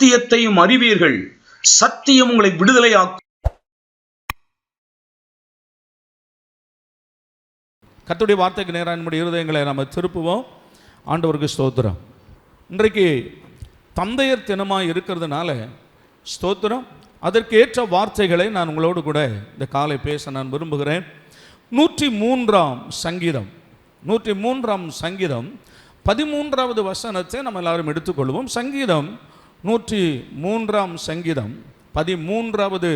சத்தியத்தையும் அறிவீர்கள், சத்தியம் உங்களை விடுதலையாக்கும். கர்த்தருடைய வார்த்தைக்கு நேராக நம்முடைய இருதயங்களை நம்ம திருப்புவோம். ஆண்டவருக்கு ஸ்தோத்திரம். இன்றைக்கு தந்தையர் தினமாக இருக்கிறதுனால ஸ்தோத்திரம், அதற்கு ஏற்ற வார்த்தைகளை நான் உங்களோடு கூட இந்த காலை பேச நான் விரும்புகிறேன். 103ஆம் சங்கீதம் 13வது வசனத்தை நம்ம எல்லாரும் எடுத்துக்கொள்வோம். சங்கீதம் 103ஆம் சங்கீதம் 13வது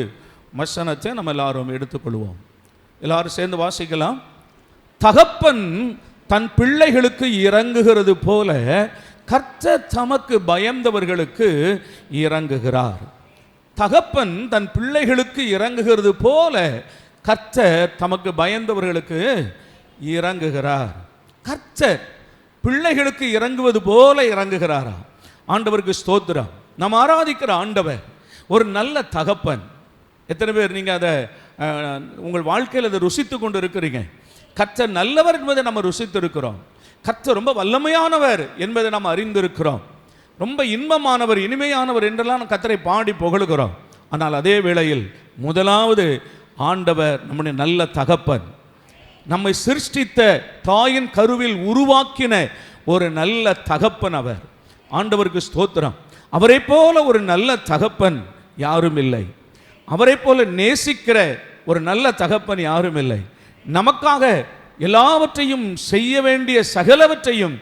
வசனத்தை நம்ம எல்லாரும் எடுத்துக்கொள்வோம். எல்லாரும் சேர்ந்து வாசிக்கலாம். தகப்பன் தன் பிள்ளைகளுக்கு இறங்குகிறது போல கர்த்தர் தமக்கு பயந்தவர்களுக்கு இறங்குகிறார். தகப்பன் தன் பிள்ளைகளுக்கு இறங்குகிறது போல கர்த்தர் தமக்கு பயந்தவர்களுக்கு இறங்குகிறார். கர்த்தர் பிள்ளைகளுக்கு இறங்குவது போல இறங்குகிறாரா? ஆண்டவருக்கு ஸ்தோத்திரம். நாம் ஆராதிக்கிற ஆண்டவர் ஒரு நல்ல தகப்பன். எத்தனை பேர் நீங்கள் அதை உங்கள் வாழ்க்கையில் அதை ருசித்து கொண்டு இருக்கிறீங்க? கர்த்தர் நல்லவர் என்பதை நம்ம ருசித்து இருக்கிறோம். கர்த்தர் ரொம்ப வல்லமையானவர் என்பதை நாம் அறிந்திருக்கிறோம். ரொம்ப இன்பமானவர், இனிமையானவர் என்றெல்லாம் கர்த்தரை பாடி புகழுகிறோம். ஆனால் அதே வேளையில் முதலாவது ஆண்டவர் நம்முடைய நல்ல தகப்பன், நம்மை சிருஷ்டித்த தாயின் கருவில் உருவாக்கின ஒரு நல்ல தகப்பன் அவர். ஆண்டவருக்கு ஸ்தோத்திரம். அவரை போல ஒரு நல்ல தகப்பன் யாரும் இல்லை. அவரை போல நேசிக்கிற ஒரு நல்ல தகப்பன் யாரும் இல்லை. நமக்காக எல்லாவற்றையும் செய்ய வேண்டிய சகலவற்றையும்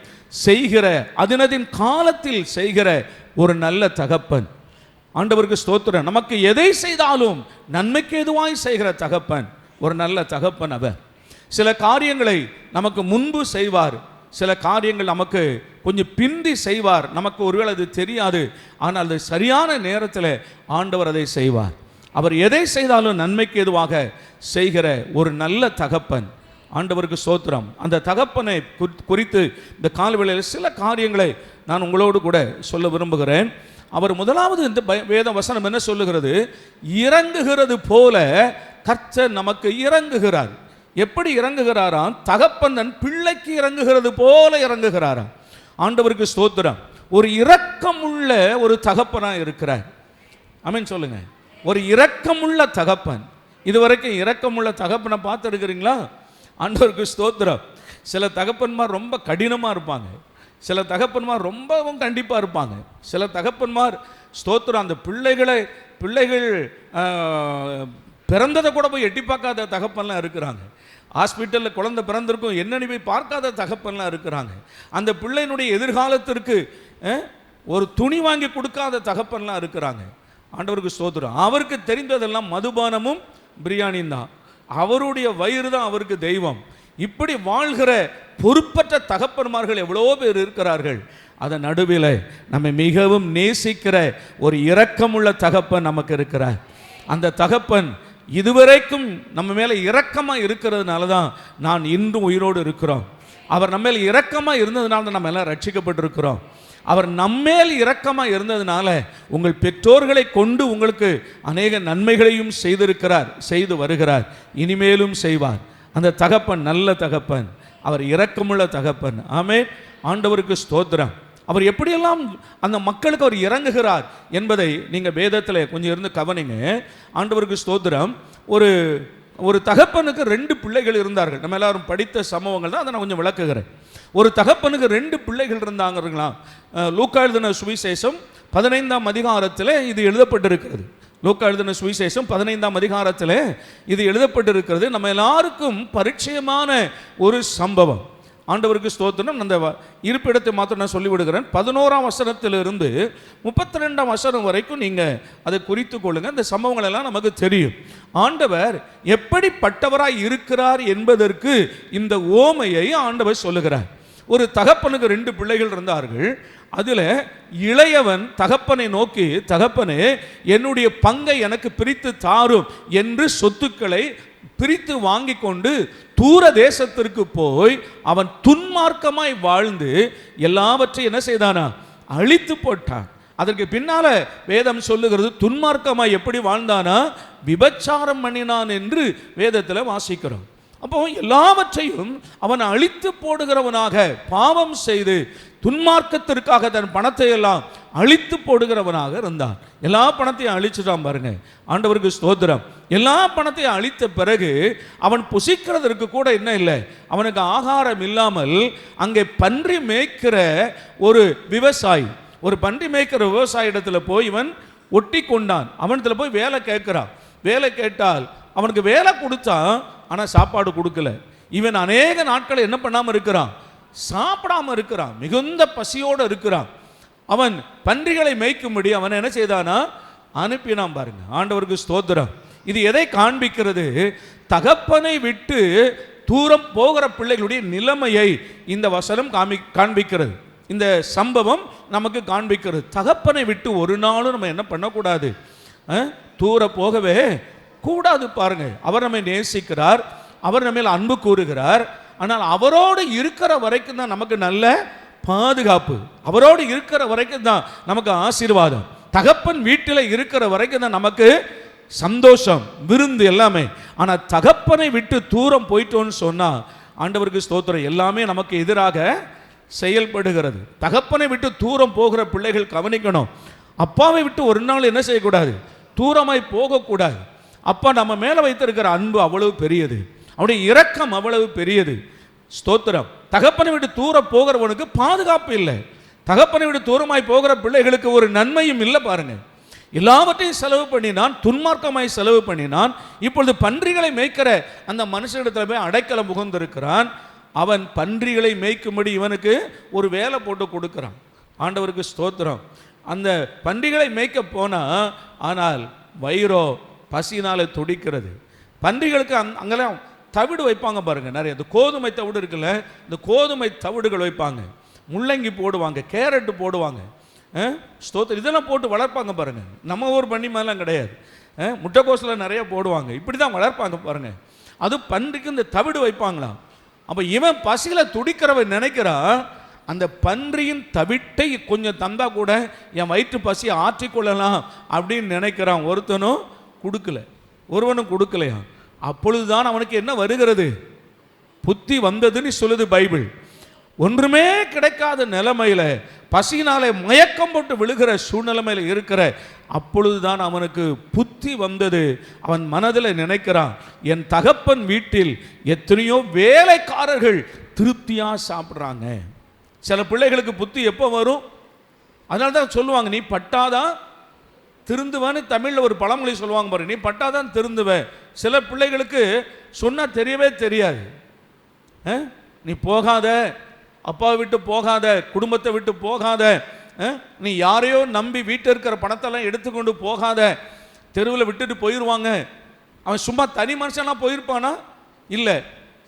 செய்கிற, அதனதின் காலத்தில் செய்கிற ஒரு நல்ல தகப்பன். ஆண்டவருக்கு ஸ்தோத்திரம். நமக்கு எதை செய்தாலும் நன்மைக்கு எதுவாய் செய்கிற தகப்பன் ஒரு நல்ல தகப்பன் அவர். சில காரியங்களை நமக்கு முன்பு செய்வார், சில காரியங்கள் நமக்கு கொஞ்சம் பிந்தி செய்வார். நமக்கு ஒருவேளை அது தெரியாது, ஆனால் அது சரியான நேரத்தில் ஆண்டவர் அதை செய்வார். அவர் எதை செய்தாலும் நன்மைக்கு எதுவாக செய்கிற ஒரு நல்ல தகப்பன். ஆண்டவருக்கு ஸ்தோத்திரம். அந்த தகப்பனை குறித்து இந்த காலவேளையில் சில காரியங்களை நான் உங்களோடு கூட சொல்ல விரும்புகிறேன். அவர் முதலாவது இந்த வேத வசனம் என்ன சொல்லுகிறது? இறங்குகிறது போல கர்த்தர் நமக்கு இறங்குகிறார். எப்படி இறங்குகிறாராம்? தகப்பன் தன் பிள்ளைக்கு இறங்குகிறது போல இறங்குகிறாராம். ஆண்டவருக்கு ஸ்தோத்திரம். ஒரு இரக்கமுள்ள ஒரு தகப்பனாக இருக்கிறார். ஆமென் சொல்லுங்க. ஒரு இரக்கமுள்ள தகப்பன். இதுவரைக்கும் இரக்கமுள்ள தகப்பனை பார்த்துருக்கிறீங்களா? ஆண்டவருக்கு ஸ்தோத்திரம். சில தகப்பன்மார் ரொம்ப கடினமாக இருப்பாங்க, சில தகப்பன்மார் ரொம்பவும் கண்டிப்பாக இருப்பாங்க, சில தகப்பன்மார் ஸ்தோத்திரம் அந்த பிள்ளைகள் பிறந்ததை கூட போய் எட்டி பார்க்காத தகப்பன்லாம் இருக்கிறாங்க. ஹாஸ்பிட்டலில் குழந்தை பிறந்திருக்கும், என்னன்னு போய் பார்க்காத தகப்பன்லாம் இருக்கிறாங்க. அந்த பிள்ளையினுடைய எதிர்காலத்திற்கு ஒரு துணி வாங்கி கொடுக்காத தகப்பன்லாம் இருக்கிறாங்க. ஆண்டவருக்கு ஸ்தோத்திரம். அவருக்கு தெரிந்ததெல்லாம் மதுபானமும் பிரியாணியும் தான். அவருடைய வயிறு தான் அவருக்கு தெய்வம். இப்படி வாழ்கிற பொறுப்பற்ற தகப்பன்மார்கள் எவ்வளோ பேர் இருக்கிறார்கள். அதன் நடுவில் நம்மை மிகவும் நேசிக்கிற ஒரு இரக்கமுள்ள தகப்பன் நமக்கு இருக்கிறார். அந்த தகப்பன் இதுவரைக்கும் நம்ம மேலே இரக்கமாக இருக்கிறதுனால தான் நான் இன்றும் உயிரோடு இருக்கிறோம். அவர் நம்ம மேலே இரக்கமாக இருந்ததுனால தான் நம்ம எல்லாம் ரட்சிக்கப்பட்டிருக்கிறோம். அவர் நம்மேல் இரக்கமாக இருந்ததுனால உங்கள் பெற்றோர்களை கொண்டு உங்களுக்கு அநேக நன்மைகளையும் செய்திருக்கிறார், செய்து வருகிறார், இனிமேலும் செய்வார். அந்த தகப்பன் நல்ல தகப்பன், அவர் இரக்கமுள்ள தகப்பன். ஆமென். ஆண்டவருக்கு ஸ்தோத்திரம். அவர் எப்படியெல்லாம் அந்த மக்களுக்கு அவர் இறங்குகிறார் என்பதை நீங்கள் வேதத்தில் கொஞ்சம் இருந்து கவனிங்க. ஆண்டவருக்கு ஸ்தோத்திரம். ஒரு தகப்பனுக்கு 2 பிள்ளைகள் இருந்தார்கள். நம்ம எல்லாரும் படித்த சம்பவங்கள் தான், அதை நான் கொஞ்சம் விளக்குகிறேன். ஒரு தகப்பனுக்கு 2 பிள்ளைகள் இருந்தாங்களா? லூக்கா எழுதின சுவிசேஷம் 15ஆம் அதிகாரத்தில் இது எழுதப்பட்டிருக்கிறது. லூக்கா எழுதின சுவிசேஷம் 15ஆம் அதிகாரத்தில் இது எழுதப்பட்டிருக்கிறது. நம்ம எல்லாருக்கும் பரிச்சயமான ஒரு சம்பவம். ஆண்டவருக்கு ஸ்தோத்திரம். அந்த இருப்பிடத்தை மாத்திரம் நான் சொல்லிவிடுகிறேன். 11ஆம் வசனத்திலிருந்து 32ஆம் வசனம் வரைக்கும் நீங்கள் அதை குறித்து கொள்ளுங்க. இந்த சம்பவங்கள் எல்லாம் நமக்கு தெரியும். ஆண்டவர் எப்படிப்பட்டவராய் இருக்கிறார் என்பதற்கு இந்த ஓமையை ஆண்டவர் சொல்லுகிறார். ஒரு தகப்பனுக்கு 2 பிள்ளைகள் இருந்தார்கள். அதில் இளையவன் தகப்பனை நோக்கி, தகப்பனே என்னுடைய பங்கை எனக்கு பிரித்து தாரும் என்று சொத்துக்களை பிரித்து வாங்கி கொண்டு தூர தேசத்திற்கு போய் அவன் துன்மார்க்கமாய் வாழ்ந்து எல்லாவற்றையும் என்ன செய்தானா? அழித்து போட்டான். அதற்கு பின்னால வேதம் சொல்லுகிறது, துன்மார்க்கமாய் எப்படி வாழ்ந்தானா? விபச்சாரம் பண்ணினான் என்று வேதத்தில் வாசிக்கிறோம். அப்போ எல்லாவற்றையும் அவன் அழித்து போடுகிறவனாக, பாவம் செய்து துன்மார்க்கத்திற்காக தன் பணத்தை எல்லாம் அழித்து போடுகிறவனாக இருந்தான். எல்லா பணத்தையும் அழிச்சுட்டான் பாருங்க. ஆண்டவருக்கு ஸ்தோத்திரம். எல்லா பணத்தையும் அழித்த பிறகு அவன் புசிக்கிறதற்கு கூட என்ன இல்லை, அவனுக்கு ஆகாரம் இல்லாமல் அங்கே பன்றி மேய்க்கிற ஒரு விவசாயி, ஒரு பன்றி மேய்க்கிற விவசாயி இடத்துல போய் இவன் ஒட்டி கொண்டான். அவனிடத்துல போய் வேலை கேட்கிறான். வேலை கேட்டால் அவனுக்கு வேலை கொடுத்தான், ஆனால் சாப்பாடு கொடுக்கல. இவன் அநேக நாட்கள் என்ன பண்ணாமல் இருக்கிறான், சாப்பிடாம இருக்கிறான், மிகுந்த பசியோடு இருக்கிறான். அவன் பன்றிகளை மேய்க்கும்படி அவன் என்ன செய்தானா, அனுப்பினான் பாருங்க. ஆண்டவருக்கு ஸ்தோத்திரம். இது எதை காண்பிக்கிறது? தகப்பனை விட்டு தூரம் போகிற பிள்ளைகளுடைய நிலைமையை இந்த வசனம் காண்பிக்கிறது. இந்த சம்பவம் நமக்கு காண்பிக்கிறது. தகப்பனை விட்டு ஒரு நாளும் நம்ம என்ன பண்ணக்கூடாது, தூர போகவே கூடாது பாருங்க. அவர் நம்மை நேசிக்கிறார், அவர் நம்ம அன்பு கூறுகிறார். ஆனால் அவரோடு இருக்கிற வரைக்கும் தான் நமக்கு நல்ல பாதுகாப்பு, அவரோடு இருக்கிற வரைக்கும் தான் நமக்கு ஆசீர்வாதம், தகப்பன் வீட்டில் இருக்கிற வரைக்கும் தான் நமக்கு சந்தோஷம், விருந்து எல்லாமே. ஆனால் தகப்பனை விட்டு தூரம் போயிட்டோன்னு சொன்னால் ஆண்டவருக்கு ஸ்தோத்திரம், எல்லாமே நமக்கு எதிராக செயல்படுகிறது. தகப்பனை விட்டு தூரம் போகிற பிள்ளைகள் கவனிக்கணும். அப்பாவை விட்டு ஒரு நாள் என்ன செய்யக்கூடாது, தூரமாய் போகக்கூடாது. அப்பா நம்ம மேலே வைத்திருக்கிற அன்பு அவ்வளவு பெரியது, அவருடைய இரக்கம் அவ்வளவு பெரியது. ஸ்தோத்திரம். தகப்பனை விட்டு தூரம் போகிறவனுக்கு பாதுகாப்பு இல்லை. தகப்பனை விட்டு தூரமாய் போகிற பிள்ளைகளுக்கு ஒரு நன்மையும் இல்லை பாருங்க. எல்லாவற்றையும் செலவு பண்ணினான், துன்மார்க்கமாய் செலவு பண்ணினான். இப்பொழுது பன்றிகளை மேய்க்கிற அந்த மனுஷனிடத்தில் போய் அடைக்கலம் புகுந்திருக்கிறான். அவன் பன்றிகளை மேய்க்கும்படி இவனுக்கு ஒரு வேலை போட்டு கொடுக்கிறான். ஆண்டவருக்கு ஸ்தோத்திரம். அந்த பன்றிகளை மேய்க்க போனால், ஆனால் வயிறோ பசினால துடிக்கிறது. பன்றிகளுக்கு அங்கெல்லாம் தவிடு வைப்பாங்க பாருங்க, நிறைய. இந்த கோதுமை தவிடு இருக்குல்ல, இந்த கோதுமை தவிடுகள் வைப்பாங்க, முள்ளங்கி போடுவாங்க, கேரட்டு போடுவாங்க, ஸ்தோத்திரம், இதெல்லாம் போட்டு வளர்ப்பாங்க பாருங்க. நம்ம ஊர் பண்ணி மாதிரிலாம் கிடையாது. முட்டைக்கோசில் நிறைய போடுவாங்க, இப்படி தான் வளர்ப்பாங்க பாருங்க. அது பன்றிக்கு இந்த தவிடு வைப்பாங்களாம். அப்போ இவன் பசியில் துடிக்கிறவன் நினைக்கிறான், அந்த பன்றியின் தவிட்டை கொஞ்சம் தந்தா கூட என் வயிற்று பசியை ஆற்றிக்கொள்ளலாம் அப்படின்னு நினைக்கிறான். ஒருவனும் கொடுக்கலையா. அப்பொழுதுதான் அவனுக்கு என்ன வருகிறது, புத்தி வந்ததுன்னு சொல்லுது பைபிள். ஒன்றுமே கிடைக்காத நிலைமையில, பசியினாலே மயக்கம் போட்டு விழுகிற சூழ்நிலைமையில் இருக்கிற அப்பொழுதுதான் அவனுக்கு புத்தி வந்தது. அவன் மனதில் நினைக்கிறான், என் தகப்பன் வீட்டில் எத்தனையோ வேலைக்காரர்கள் திருப்தியா சாப்பிட்றாங்க. சில பிள்ளைகளுக்கு புத்தி எப்போ வரும், அதனால தான் சொல்லுவாங்க, நீ பட்டாதான் திருந்துவான்னு தமிழில் ஒரு பழமொழி சொல்லுவாங்க பாரு, நீ பட்டாதான் திருந்துவ. சில பிள்ளைகளுக்கு சொன்னால் தெரியவே தெரியாது. நீ போகாத, அப்பாவை விட்டு போகாத, குடும்பத்தை விட்டு போகாத, நீ யாரையோ நம்பி வீட்டில் இருக்கிற பணத்தெல்லாம் எடுத்துக்கொண்டு போகாத, தெருவில் விட்டுட்டு போயிடுவாங்க. அவன் சும்மா தனி மனுஷனா போயிருப்பானா? இல்லை,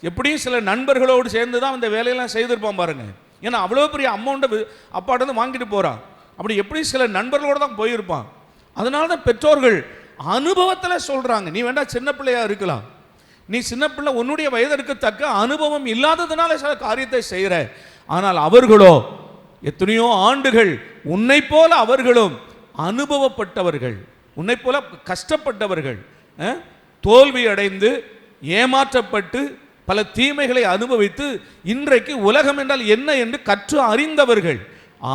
எப்படியும் சில நண்பர்களோடு சேர்ந்து தான் அந்த வேலையெல்லாம் செய்திருப்பான் பாருங்க. ஏன்னா அவ்வளோ பெரிய அமௌண்ட்டை அப்பாட்டேருந்து வாங்கிட்டு போகிறான். அப்படி எப்படி சில நண்பர்களோடு தான் போயிருப்பான். அதனால தான் பெற்றோர்கள் அனுபவத்தில் சொல்கிறாங்க, நீ வேண்டாம் சின்ன பிள்ளையா இருக்கலாம், நீ சின்ன பிள்ளை, உன்னுடைய வயதிற்கு தக்க அனுபவம் இல்லாததுனால சில காரியத்தை செய்கிற. ஆனால் அவர்களோ எத்தனையோ ஆண்டுகள் உன்னை போல அவர்களும் அனுபவப்பட்டவர்கள், உன்னை போல கஷ்டப்பட்டவர்கள், தோல்வி அடைந்து ஏமாற்றப்பட்டு பல தீமைகளை அனுபவித்து இன்றைக்கு உலகம் என்றால் என்ன என்று கற்று அறிந்தவர்கள்.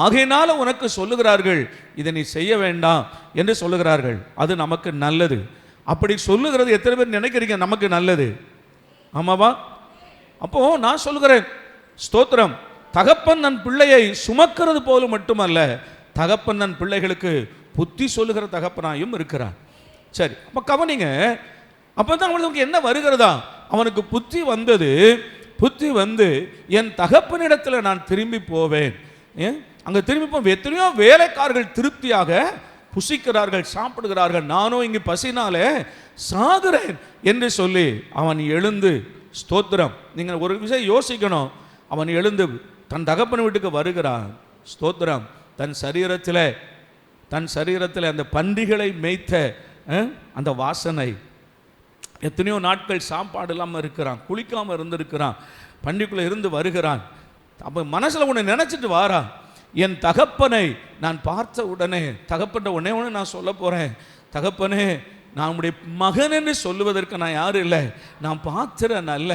ஆகையினால உனக்கு சொல்லுகிறார்கள், இதை நீ செய்ய வேண்டாம் என்று சொல்லுகிறார்கள். அது நமக்கு நல்லது. அப்படி சொல்லுகிறது எத்தனை பேர் நினைக்கிறீங்க நமக்கு நல்லது? ஆமாவா? அப்போ நான் சொல்லுகிறேன், ஸ்தோத்திரம், தகப்பன் தன் பிள்ளையை சுமக்கிறது போல மட்டுமல்ல, தகப்பன் தன் பிள்ளைகளுக்கு புத்தி சொல்லுகிற தகப்பனாயும் இருக்கிறார். சரி, அப்போ கவனிங்க. அப்போ தான் அவனுக்கு என்ன வருகிறதா, அவனுக்கு புத்தி வந்தது. புத்தி வந்து என் தகப்பனிடத்தில் நான் திரும்பி போவேன். அங்கே திரும்பி போ, எத்தனையோ வேலைக்காரர்கள் திருப்தியாக புசிக்கிறார்கள், சாப்பிடுகிறார்கள், நானும் இங்கு பசினாலே சாகுறேன் என்று சொல்லி அவன் எழுந்து, ஸ்தோத்திரம், நீங்கள் ஒரு விஷயம் யோசிக்கணும், அவன் எழுந்து தன் தகப்பன் வீட்டுக்கு வருகிறான். ஸ்தோத்திரம், தன் சரீரத்தில் அந்த பன்றிகளை மேய்த்த அந்த வாசனை, எத்தனையோ நாட்கள் சாப்பாடு இல்லாமல் இருக்கிறான், குளிக்காமல் இருந்திருக்கிறான், பன்றிக்குள்ளே இருந்து வருகிறான். அப்போ மனசில் ஒன்று நினச்சிட்டு வாரா, என் தகப்பனை நான் பார்த்த உடனே, தகப்பன் ஒன்னே ஒன்று நான் சொல்ல போகிறேன், தகப்பனே நான் உம்முடைய மகன் என்று சொல்லுவதற்கு நான் யாரும் இல்லை, நான் பாத்திரன் அல்ல,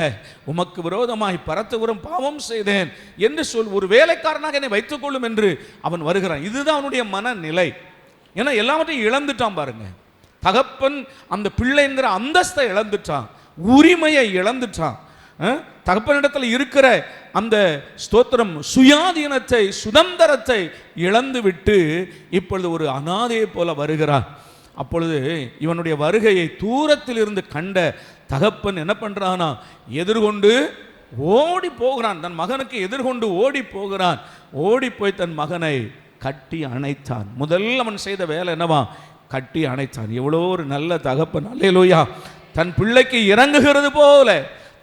உமக்கு விரோதமாய் பரத்துகுறம் பாவம் செய்தேன் என்று ஒரு வேலைக்காரனாக என்னை வைத்துக் கொள்ளும் என்று அவன் வருகிறான். இதுதான் அவனுடைய மனநிலை. ஏன்னா எல்லாவற்றையும் இழந்துட்டான் பாருங்க. தகப்பன் அந்த பிள்ளைங்கிற அந்தஸ்தை இழந்துட்டான், உரிமையை இழந்துட்டான். தகப்பனிடத்தில் இருக்கிற அந்த ஸ்தோத்திரம் சுயாதீனத்தை, சுதந்திரத்தை இழந்து விட்டு இப்பொழுது ஒரு அனாதையை போல வருகிறார். அப்பொழுது இவனுடைய வருகையை தூரத்தில் இருந்து கண்ட தகப்பன் என்ன பண்றானா, எதிர்கொண்டு ஓடி போகிறான். தன் மகனுக்கு எதிர்கொண்டு ஓடி போகிறான். ஓடி போய் தன் மகனை கட்டி அணைத்தான். முதல் அவன் செய்த வேலை என்னவா, கட்டி அணைத்தான். எவ்வளோ ஒரு நல்ல தகப்பன். அல்லேலூயா. தன் பிள்ளைக்கு இறங்குகிறது போல,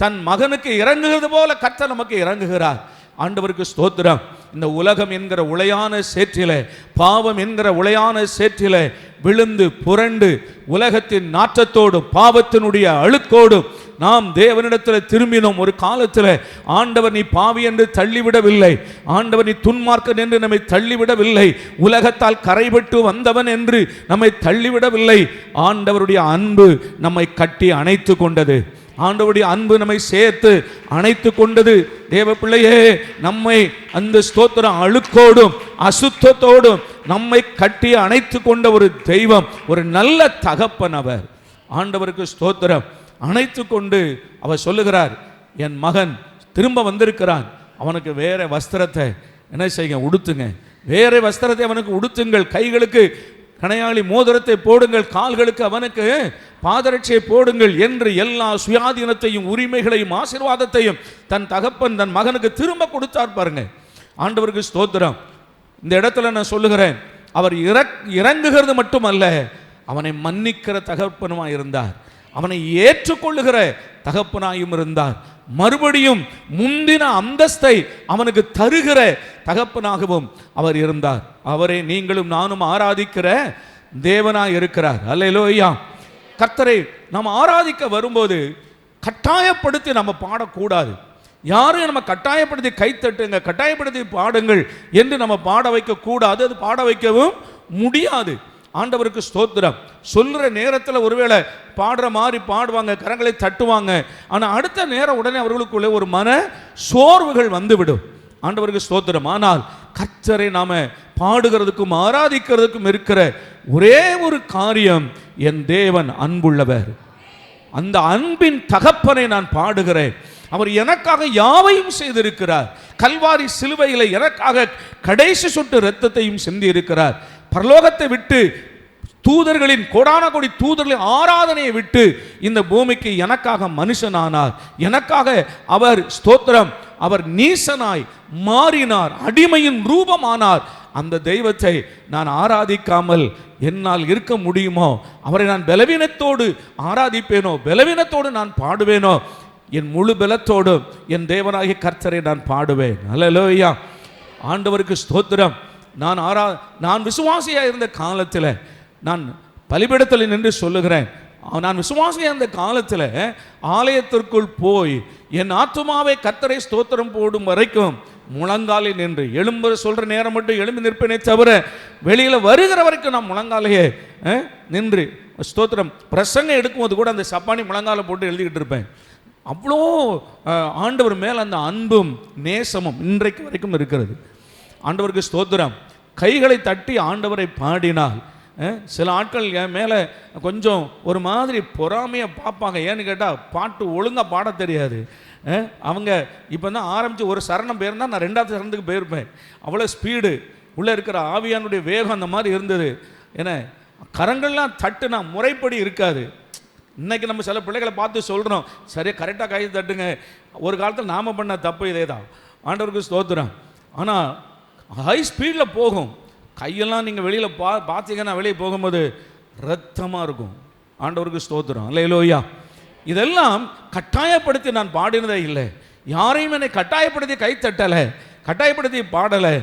தன் மகனுக்கு இறங்குகிறது போல கர்த்தர் நமக்கு இறங்குகிறார். ஆண்டவருக்கு ஸ்தோத்திரம். இந்த உலகம் என்கிற உளையான சேற்றிலே, பாவம் என்கிற உளையான சேற்றிலே விழுந்து புரண்டு உலகத்தின் நாற்றத்தோடும் பாவத்தினுடைய அழுக்கோடும் நாம் தேவனிடத்தில் திரும்பினோம். ஒரு காலத்தில் ஆண்டவர் நீ பாவி என்று தள்ளிவிடவில்லை, ஆண்டவர் நீ துன்மார்க்கன் என்று நம்மை தள்ளிவிடவில்லை, உலகத்தால் கரைபட்டு வந்தவன் என்று நம்மை தள்ளிவிடவில்லை. ஆண்டவருடைய அன்பு நம்மை கட்டி அணைத்து கொண்டது. ஆண்டவருடைய அன்பு நம்மை சேர்த்து அணைத்து கொண்டது. தேவ பிள்ளையே, நம்மை அந்த ஸ்தோத்திரம் அழுக்கோடும் அசுத்தத்தோடும் நம்மை கட்டி அணைத்து கொண்ட ஒரு தெய்வம், ஒரு நல்ல தகப்பன் அவர். ஆண்டவருக்கு ஸ்தோத்திரம். அணைத்து கொண்டு அவர் சொல்லுகிறார், என் மகன் திரும்ப வந்திருக்கிறான், அவனுக்கு வேற வஸ்திரத்தை என்ன செய்யுங்க, உடுத்துங்க, வேற வஸ்திரத்தை அவனுக்கு உடுத்துங்கள், கைகளுக்கு கணையாளி மோதிரத்தை போடுங்கள், கால்களுக்கு அவனுக்கு பாதரட்சியை போடுங்கள் என்று எல்லா சுயாதீனத்தையும் உரிமைகளையும் ஆசீர்வாதத்தையும் தன் தகப்பன் தன் மகனுக்கு திரும்ப கொடுத்தார் பாருங்க. ஆண்டவருக்கு ஸ்தோத்திரம். இந்த இடத்துல நான் சொல்லுகிறேன், அவர் இறங்குகிறது மட்டுமல்ல, அவனை மன்னிக்கிற தகப்பனுமாய் இருந்தார், அவனை ஏற்றுக்கொள்ளுகிற தகப்பனாயும் இருந்தார், மறுபடியும் முந்தின அந்தஸ்தை அவனுக்கு தருகிற தகப்பனாகவும் அவர் இருந்தார். அவரை நீங்களும் நானும் ஆராதிக்கிற தேவனாய் இருக்கிறார். அல்லேலூயா. கர்த்தரை நாம் ஆராதிக்க வரும்போது கட்டாயப்படுத்தி நம்ம பாடக்கூடாது. யாரும் நம்ம கட்டாயப்படுத்தி கைத்தட்டுங்க, கட்டாயப்படுத்தி பாடுங்கள் என்று நம்ம பாட வைக்க கூடாது. அது பாட வைக்கவும் முடியாது. ஆண்டவருக்கு ஸ்தோத்திரம். சொல்கிற நேரத்தில் ஒருவேளை பாடுற மாதிரி பாடுவாங்க, கரங்களை தட்டுவாங்க, ஆனால் அடுத்த நேரம் உடனே அவர்களுக்குள்ளே ஒரு மன சோர்வுகள் வந்துவிடும். ஆண்டவருக்கு ஸ்தோத்திரம். ஆனால் கர்த்தரை நாம பாடுகிறதுக்கும் ஆராதிக்கிறதுக்கும் இருக்கிற ஒரே ஒரு காரியம், என் தேவன் அன்புள்ளவர், அந்த அன்பின் தகப்பனை நான் பாடுகிறேன். அவர் எனக்காக யாவையும் செய்திருக்கிறார். கல்வாரி சிலுவையில் எனக்காக கடைசி சொட்டு இரத்தத்தையும் சிந்தி இருக்கிறார். பரலோகத்தை விட்டு தூதர்களின் கோடான கோடி தூதர்களின் ஆராதனையை விட்டு இந்த பூமிக்கு எனக்காக மனுஷனானார். எனக்காக அவர் ஸ்தோத்திரம், அவர் நீசனாய் மாறினார், அடிமையின் ரூபமானார். அந்த தெய்வத்தை நான் ஆராதிக்காமல் என்னால் இருக்க முடியுமோ? அவரை நான் பலவீனத்தோடு ஆராதிப்பேனோ, பலவீனத்தோடு நான் பாடுவேனோ? என் முழு பலத்தோடு என் தேவனாகிய கர்த்தரை நான் பாடுவேன். அல்லேலூயா. ஆண்டவருக்கு ஸ்தோத்திரம். நான் விசுவாசியாக இருந்த காலத்தில், நான் பலிபீடத்தில் நின்று சொல்லுகிறேன், நான் விசுவாசியாக இருந்த காலத்தில் ஆலயத்திற்குள் போய் என் ஆத்துமாவை கர்த்தரை ஸ்தோத்திரம் போடும் வரைக்கும் முழங்காலில் நின்று, எழும்ப சொல்கிற நேரம் மட்டும் எழும்பி நிற்பேனே தவிர வெளியில் வருகிற வரைக்கும் நான் முழங்காலையே நின்று ஸ்தோத்திரம். பிரசங்கம் எடுக்கும்போது கூட அந்த சப்பானி முழங்காலை போட்டு எழுதிக்கிட்டு இருப்பேன். அவ்வளோ ஆண்டவர் மேல் அந்த அன்பும் நேசமும் இன்றைக்கு வரைக்கும் இருக்கிறது. ஆண்டவருக்கு ஸ்தோத்திரம். கைகளை தட்டி ஆண்டவரை பாடினால் சில ஆட்கள் என் மேலே கொஞ்சம் ஒரு மாதிரி பொறாமையை பார்ப்பாங்க. ஏன்னு கேட்டால் பாட்டு ஒழுங்காக பாட தெரியாது. அவங்க இப்போ தான் ஆரம்பித்து ஒரு சரணம் போயிருந்தால் நான் ரெண்டாவது சரணத்துக்கு போயிருப்பேன். அவ்வளோ ஸ்பீடு, உள்ளே இருக்கிற ஆவியானுடைய வேகம் அந்த மாதிரி இருந்தது. ஏன்னா கரங்கள்லாம் தட்டுனா முறைப்படி இருக்காது. இன்றைக்கி நம்ம சில பிள்ளைகளை பார்த்து சொல்கிறோம், சரியாக கரெக்டாக கை தட்டுங்க. ஒரு காலத்தில் நாம் பண்ண தப்பு இதே தான். ஆண்டவருக்கு ஸ்தோத்திரம். ஆனால் ஹை ஸ்பீடில் போகும். கையெல்லாம் நீங்கள் வெளியில் பார்த்தீங்கன்னா வெளியே போகும்போது ரத்தமாக இருக்கும். ஆண்டவருக்கு ஸ்தோத்திரம். அல்லேலூயா. இதெல்லாம் கட்டாயப்படுத்தி நான் பாடினதே இல்லை. யாரையும் என்னை கட்டாயப்படுத்தி கை தட்டலை, கட்டாயப்படுத்தி பாடலை.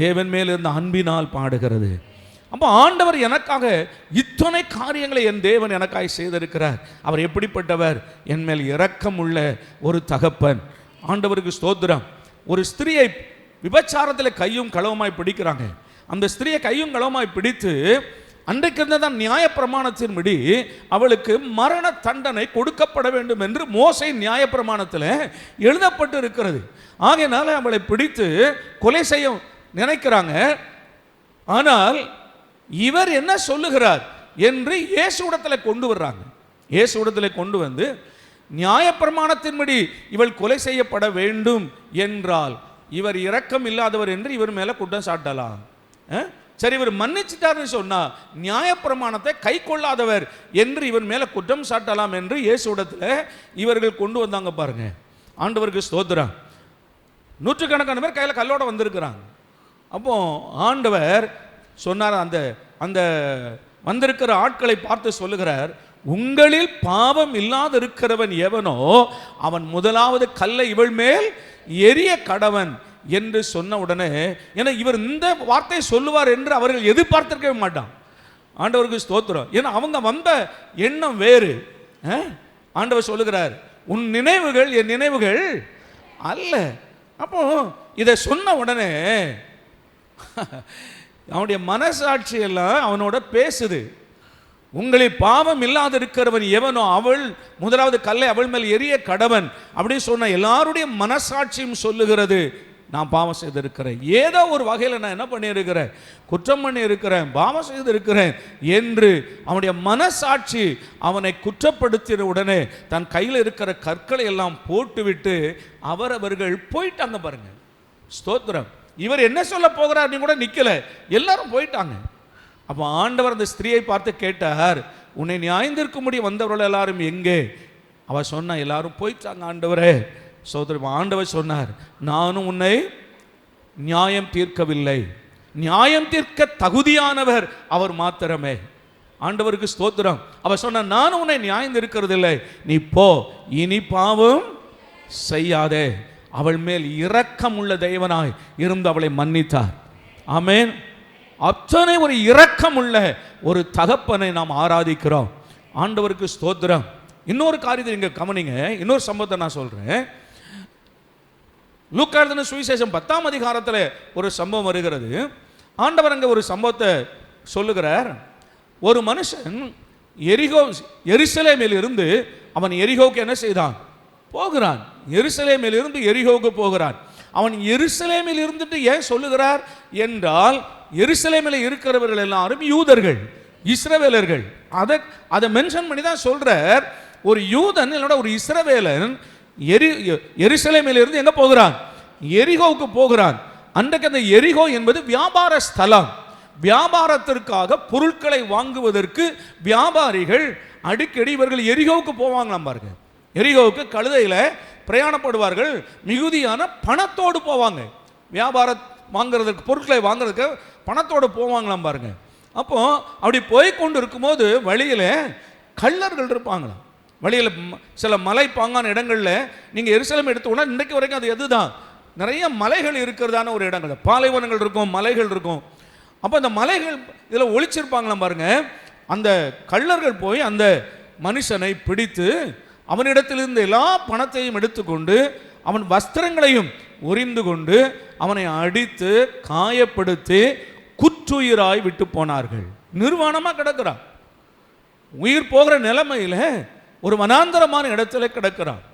தேவன் மேல் இருந்த அன்பினால் பாடுகிறது. அப்போ ஆண்டவர் எனக்காக இத்தனை காரியங்களை என் தேவன் எனக்காக செய்திருக்கிறார். அவர் எப்படிப்பட்டவர்? என் மேல் இரக்கம் உள்ள ஒரு தகப்பன். ஆண்டவருக்கு ஸ்தோத்திரம். ஒரு ஸ்திரியை விபச்சாரத்தில் கையும் களவுமாய் பிடிக்கிறாங்க. அந்த ஸ்திரியை கையும் களவுமாய் பிடித்து அன்றைக்கு இருந்ததான் நியாயப்பிரமாணத்தின்படி அவளுக்கு மரண தண்டனை கொடுக்கப்பட வேண்டும் என்று மோசே நியாயப்பிரமாணத்தில் எழுதப்பட்டு இருக்கிறது. ஆகையினால அவளை பிடித்து கொலை செய்ய நினைக்கிறாங்க. ஆனால் இவர் என்ன சொல்லுகிறார் என்று இயேசுவிடத்தில் கொண்டு வர்றாங்க. இயேசுவிடத்தில் கொண்டு வந்து நியாயப்பிரமாணத்தின்படி இவள் கொலை செய்யப்பட வேண்டும் என்றால் இவர் இரக்கம் இல்லாதவர் என்று இவர் மேலே குற்றம் சாட்டலாம். சரி, இவர் மன்னிச்சிட்டார்னு சொன்னா நியாயப்பிரமாணத்தை கை கொள்ளாதவர் என்று இவர் மேலே குற்றம் சாட்டலாம் என்று இயேசுவிடத்தில் இவர்கள் கொண்டு வந்தாங்க. பாருங்க, ஆண்டவருக்கு ஸ்தோத்திரம். நூற்றுக்கணக்கான பேர் கையில் கல்லோட வந்திருக்கிறாங்க. அப்போ ஆண்டவர் சொன்னார், அந்த அந்த வந்திருக்கிற ஆட்களை பார்த்து சொல்லுகிறார், உங்களில் பாவம் இல்லாத இருக்கிறவன் எவனோ அவன் முதலாவது கல்லை இவள் மேல் எரிய கடவன் என்று சொன்ன உடனே, ஏன்னா இவர் இந்த வார்த்தை சொல்லுவார் என்று அவர்கள் எதிர்பார்த்திருக்கவே மாட்டான். ஆண்டவருக்கு ஸ்தோத்திரம். ஏன்னா அவங்க வந்த எண்ணம் வேறு. ஆண்டவர் சொல்லுகிறார், உன் நினைவுகள் என் நினைவுகள் அல்ல. அப்போ இதை சொன்ன உடனே அவனுடைய மனசாட்சி எல்லாம் அவனோட பேசுது. உங்களில் பாவம் இல்லாத இருக்கிறவன் எவனோ அவள் முதலாவது கல்லை அவள் மேல் எரிய கடவன் அப்படின்னு சொன்ன எல்லாருடைய மனசாட்சியும் சொல்லுகிறது, நான் பாவம் செய்திருக்கிறேன், ஏதோ ஒரு வகையில் நான் என்ன பண்ணியிருக்கிறேன், குற்றம் பண்ணி இருக்கிறேன், பாவம் செய்திருக்கிறேன் என்று அவனுடைய மனசாட்சி அவனை குற்றப்படுத்தின உடனே தன் கையில் இருக்கிற கற்களை எல்லாம் போட்டுவிட்டு அவர்கள் போயிட்டாங்க. பாருங்க, ஸ்தோத்திரம். இவர் என்ன சொல்ல போகிறார் நீ கூட நிக்கல, எல்லாரும் போயிட்டாங்க. அப்போ ஆண்டவர் அந்த ஸ்திரியை பார்த்து கேட்டார், உன்னை நியாயந்திருக்கும்படி வந்தவர்கள் எல்லாரும் எங்கே? அவ சொன்னா, எல்லாரும் போயிட்டாங்க ஆண்டவரே. சோதரம், ஆண்டவர் சொன்னார், நானும் உன்னை நியாயம் தீர்க்கவில்லை, நியாயம் தீர்க்க தகுதியானவர் அவர் மாத்திரமே. ஆண்டவருக்கு ஸ்தோத்திரம். அவ சொன்ன, நானும் உன்னை நியாயம் தீர்க்கிறதில்லை, நீ போ, இனி பாவம் செய்யாதே. அவள் மேல் இரக்கம் உள்ள தெய்வனாய் இருந்து அவளை மன்னித்தார். ஆமென். அத்தனை ஒரு இரக்கம் உள்ள ஒரு தகப்பனை நாம் ஆராதிக்கிறோம். ஆண்டவருக்கு ஸ்தோத்திரம். இன்னொரு காரியத்தை இங்க கவனிங்க, இன்னொரு சம்பவத்தை நான் சொல்றேன். லூக்கா எழுதின சுவிசேஷம் 10ஆம் அதிகாரத்தில் ஒரு சம்பவம் வருகிறது. ஆண்டவர் அங்கே ஒரு சம்பவத்தை சொல்லுகிறார். ஒரு மனுஷன் எருசலேமில் இருந்து அவன் எரிகோவுக்கு என்ன செய்தான்? போகிறான். எருசலேமில் இருந்து எரிகோவுக்கு போகிறான். அவன் எருசலேமில் இருந்துட்டு ஏன் சொல்லுகிறார் என்றால், எருசலேமில் இருக்கிறவர்கள் எல்லாரும் யூதர்கள், இஸ்ரவேலர்கள். அதை மென்ஷன் பண்ணி தான் சொல்றார். ஒரு யூதன் இல்லைன்னா ஒரு இஸ்ரவேலன் எருசலேமில் இருந்து எங்க போகிறான்? எரிகோவுக்கு போகிறான். அன்றைக்கு அந்த எரிகோ என்பது வியாபார ஸ்தலம். வியாபாரத்திற்காக பொருட்களை வாங்குவதற்கு வியாபாரிகள் அடிக்கடி இவர்கள் எரிகோவுக்கு போவாங்களாம். பாருங்க, எரிகோவுக்கு கழுதையில் பிரயாணப்படுவார்கள். மிகுதியான பணத்தோடு போவாங்க. வியாபாரம் வாங்குறதுக்கு, பொருட்களை வாங்குறதுக்கு பணத்தோடு போவாங்களாம். பாருங்க, அப்போ அப்படி போய் கொண்டு இருக்கும்போது வழியில் கள்ளர்கள் இருப்பாங்களாம். வழியில் சில மலை பாங்கான இடங்களில் நீங்கள் எருசலேம் எடுத்துக்கோனா இன்றைக்கு வரைக்கும் அது எதுதான், நிறைய மலைகள் இருக்கிறதான ஒரு இடங்கள், பாலைவனங்கள் இருக்கும், மலைகள் இருக்கும். அப்போ அந்த மலைகள் இதில் ஒளிச்சிருப்பாங்களாம். பாருங்க, அந்த கள்ளர்கள் போய் அந்த மனுஷனை பிடித்து அவனிடத்திலிருந்து எல்லா பணத்தையும் எடுத்துக்கொண்டு அவன் வஸ்திரங்களையும் உரிந்து கொண்டு அவனை அடித்து காயப்படுத்தி குற்றுயிராய் விட்டு போனார்கள். நிர்வாணமாக கிடக்கிறான். உயிர் போகிற நிலைமையில் ஒரு வனாந்தரமான இடத்துல கிடக்கிறான்.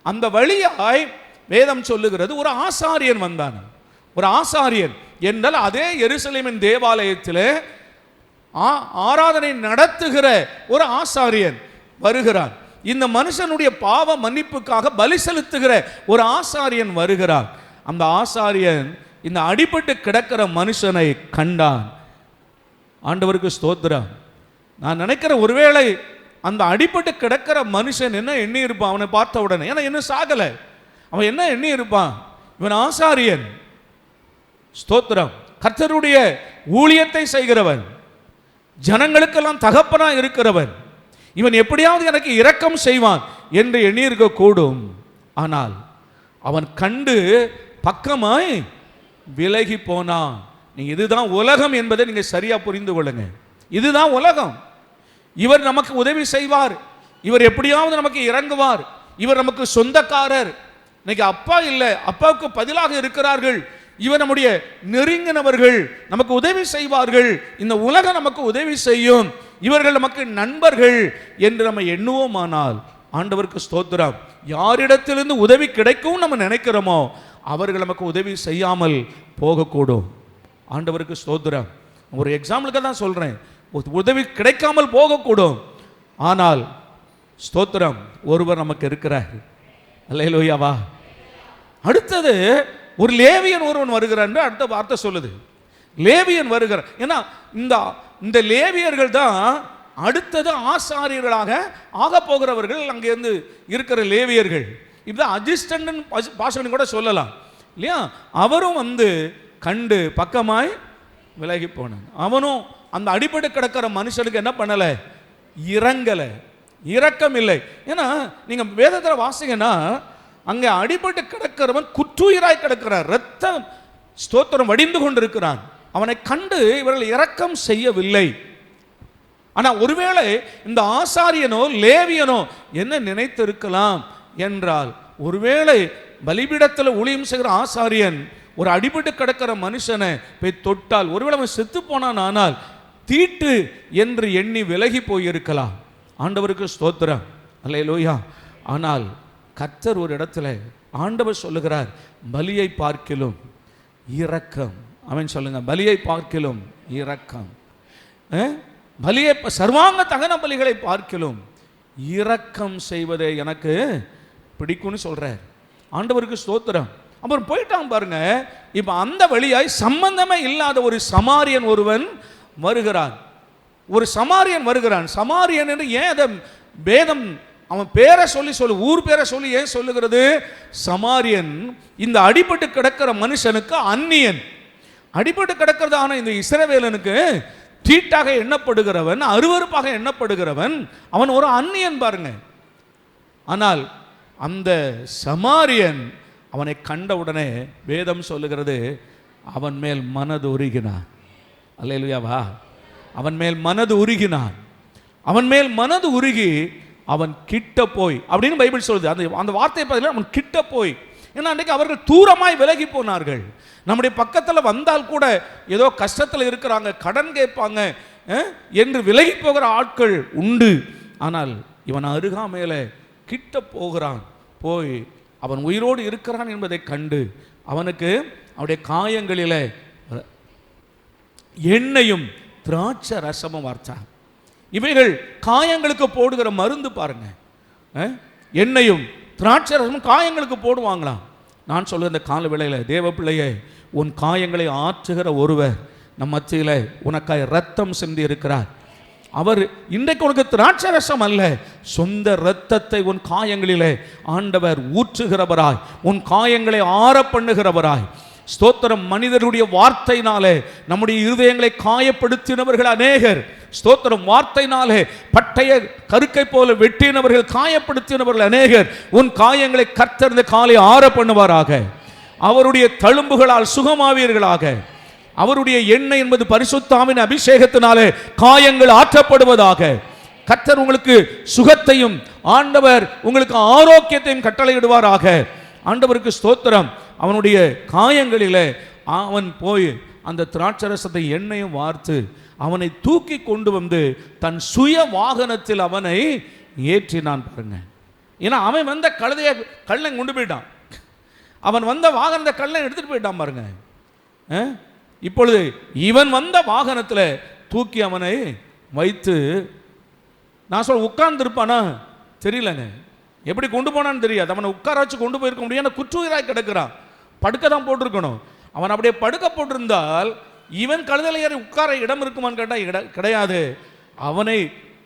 அந்த வழியாய் வேதம் சொல்லுகிறது ஒரு ஆசாரியன் வந்தான். ஒரு ஆசாரியன் என்றால் அதே எருசலேமின் தேவாலயத்தில் ஆராதனை நடத்துகிற ஒரு ஆசாரியன் வருகிறான். இந்த மனுஷனுடைய பாவ மன்னிப்புக்காக பலி செலுத்துகிற ஒரு ஆசாரியன் வருகிறான். அந்த ஆசாரியன் இந்த அடிபட்டு கிடக்கிற மனுஷனை கண்டான். ஆண்டவருக்கு ஸ்தோத்திரம். நான் நினைக்கிற ஒருவேளை அந்த அடிபட்டு கிடக்கிற மனுஷன் என்ன எண்ணி இருப்பான் அவனை பார்த்த உடனே? ஏன்னா என்ன சாகல, அவன் என்ன எண்ணி இருப்பான்? இவன் ஆசாரியன், ஸ்தோத்திரம், கர்த்தருடைய ஊழியத்தை செய்கிறவன், ஜனங்களுக்கெல்லாம் தகப்பனா இருக்கிறவன், இவன் எப்படியாவது எனக்கு இரக்கம் செய்வான் என்று எண்ணியிருக்க கூடும். ஆனால் அவன் கண்டு பக்கமாய் விலகி போனான். நீங்க இதுதான் உலகம் என்பதை நீங்க சரியா புரிந்து கொள்ளுங்க. இதுதான் உலகம். இவர் நமக்கு உதவி செய்வார், இவர் எப்படியாவது நமக்கு இறங்குவார், இவர் நமக்கு சொந்தக்காரர். இன்னைக்கு அப்பா இல்லை, அப்பாவுக்கு பதிலாக இருக்கிறார்கள் இவர் நம்முடைய நெருங்கினவர்கள், நமக்கு உதவி செய்வார்கள், இந்த உலகம் நமக்கு உதவி செய்யும், இவர்கள் நமக்கு நண்பர்கள் என்று நம்ம எண்ணுவோமானால், ஆண்டவருக்கு ஸ்தோத்திரம், யாரிடத்திலிருந்து உதவி கிடைக்கும் நம்ம நினைக்கிறோமோ அவர்கள் நமக்கு உதவி செய்யாமல் போகக்கூடும். ஆண்டவருக்கு ஸ்தோத்திரம். ஒரு எக்ஸாம்பிளுக்கு தான் சொல்றேன், உதவி கிடைக்காமல் போகக்கூடும். ஆனால் ஸ்தோத்திரம், ஒருவர் நமக்கு இருக்கிறார். அல்லேலூயாவா. அடுத்தது ஒரு லேவியன் ஒருவன் வருகிறார் என்று அடுத்த வார்த்தை சொல்லுது. லேவியன் வருகிறார். ஏன்னா இந்த லேவியர்கள் தான் அடுத்தது ஆசாரியர்களாக ஆக போகிறவர்கள். அங்கிருந்து இருக்கிற லேவியர்கள் இதுதான் அசிஸ்டன்ட் பாஷன் கூட சொல்லலாம் இல்லையா. அவரும் கண்டு பக்கமாய் விலகி போனான். அவனும் அந்த அடிபட்டு கிடக்கிற மனுஷனுக்கு என்ன பண்ணல, இறங்கல, இரக்கம் இல்லை. ஏன்னா நீங்க வேதத்தில் வாசிங்கன்னா அங்கே அடிபட்டு கிடக்கிறவன் குற்றுயிராய் கிடக்கிறார், ரத்தம் ஸ்தோத்திரம் வடிந்து கொண்டிருக்கிறான். அவனை கண்டு இவர்கள் இரக்கம் செய்யவில்லை. ஆனா ஒருவேளை இந்த ஆசாரியனோ லேவியனோ என்ன நினைத்திருக்கலாம் என்றால், ஒருவேளை பலிபீடத்தில் ஊழியம் செய்கிற ஆசாரியன் ஒரு அடிபட்டு கிடக்கிற மனுஷனை போய் தொட்டால், ஒருவேளை அவன் செத்து போனான், ஆனால் தீட்டு என்று எண்ணி விலகி போயிருக்கலாம். ஆண்டவருக்கு ஸ்தோத்திரம், அல்லேலூயா. ஆனால் கர்த்தர் ஒரு இடத்துல ஆண்டவர் சொல்லுகிறார், பலியை பார்க்கிலும் இரக்கம். அவன் சொல்லுங்க, பலியை பார்க்கிலும் இரக்கம். பலியை, சர்வாங்க தகன பலிகளை பார்க்கிலும் இரக்கம் செய்வதே எனக்கு பிடிக்கும்னு சொல்றார். ஆண்டவருக்கு ஸ்தோத்திரம். அப்புறம் போயிட்டான் பாருங்க. இப்ப அந்த வழியாய் சம்பந்தமே இல்லாத ஒரு சமாரியன் ஒருவன் வருகிறான். ஒரு சமாரியன் வருகிறான். சமாரியன் என்று ஏன் அதை வேதம் அவன் பேரை சொல்லி ஊர் பேரை சொல்லி ஏன் சொல்லுகிறது? சமாரியன் இந்த அடிபட்டு கிடக்கிற மனுஷனுக்கு அந்நியன். அடிபட்டு கிடக்கிறதான இந்த இஸ்ரவேலனுக்கு தீட்டாக எண்ணப்படுகிறவன், அருவருப்பாக எண்ணப்படுகிறவன், அவன் ஒரு அந்நியன் பாருங்க. ஆனால் அந்த சமாரியன் அவனை கண்டவுடனே வேதம் சொல்லுகிறது, அவன் மேல் மனது உருகினான். அல்லேலூயாவா. அவன் மேல் மனது உருகினான். அவன் மேல் மனது உருகி அவன் கிட்ட போய், அப்படின்னு பைபிள் சொல்லுது. அந்த வார்த்தையை பார்த்தீங்கன்னா அவன் கிட்ட போய். ஏன்னா அன்றைக்கு அவர்கள் தூரமாய் விலகி போனார்கள். நம்முடைய பக்கத்தில் வந்தால் கூட ஏதோ கஷ்டத்தில் இருக்கிறாங்க, கடன் கேட்பாங்க என்று விலகி போகிற ஆட்கள் உண்டு. ஆனால் இவன் அருகாமையில கிட்ட போகிறான். போய் அவன் உயிரோடு இருக்கிறான் என்பதை கண்டு அவனுக்கு அவனுடைய காயங்களில எண்ணெயும் திராட்சை ரசமும் வார்த்தான். இவைகள் காயங்களுக்கு போடுகிற மருந்து பாருங்க. எண்ணெயும் திராட்சை ரசமும் காயங்களுக்கு போடுவாங்களாம். நான் சொல்லுற இந்த கால வேளையில், தேவ பிள்ளையே, உன் காயங்களை ஆற்றுகிற ஒருவர் நம் மத்தியில் உனக்காய் ரத்தம் சிந்தி இருக்கிறார். அவர் இன்றைக்கு உனக்கு திராட்சை ரசம் அல்ல, சொந்த இரத்தத்தை உன் காயங்களிலே ஆண்டவர் ஊற்றுகிறவராய், உன் காயங்களை ஆற பண்ணுகிறவராய். ஸ்தோத்திரம். மனிதருடைய வார்த்தையினாலே நம்முடைய இருதயங்களை காயப்படுத்தினவர்கள் அநேகர். ஸ்தோத்திரம். வார்த்தையினாலே பட்டய கருக்கை போல வெட்டினவர்கள், காயப்படுத்தினவர்கள் அநேகர். உன் காயங்களை கர்த்தர் இந்த காலை ஆற பண்ணுவாராக. அவருடைய தழும்புகளால் சுகமாவீர்களாக. அவருடைய எண்ணெய் என்பது பரிசுத்த ஆவியின் அபிஷேகத்தினாலே காயங்கள் ஆற்றப்படுவதாக. கர்த்தர் உங்களுக்கு சுகத்தையும் ஆண்டவர் உங்களுக்கு ஆரோக்கியத்தையும் கட்டளையிடுவாராக. ஆண்டவருக்கு ஸ்தோத்திரம். அவனுடைய காயங்களிலே அவன் போய் அந்த திராட்சரசத்தை எண்ணெயும் வார்த்து அவனை தூக்கி கொண்டு வந்து தன் சுய வாகனத்தில் அவனை ஏற்றினான் பாருங்க. ஏன்னா அவன் வந்த கல்லை கொண்டு போயிட்டான். அவன் வந்த வாகனத்தை கல்லை எடுத்துட்டு போயிட்டான் பாருங்க. இப்பொழுது இவன் வந்த வாகனத்தில் தூக்கி அவனை வைத்து, நான் சொல்ல உட்கார்ந்து இருப்பானா தெரியலங்க, எப்படி கொண்டு போனான்னு தெரியாது. அவனை உட்கார வச்சு கொண்டு போயிருக்க முடியாது. குற்றுயிராய் கிடக்கிறான். படுக்க தான் போட்டிருக்கணும். அவன் அப்படியே படுக்க போட்டிருந்தால் இவன் கழுதையில ஏறி உட்கார இடம் இருக்குமான்னு கேட்டால் கிடையாது. அவனை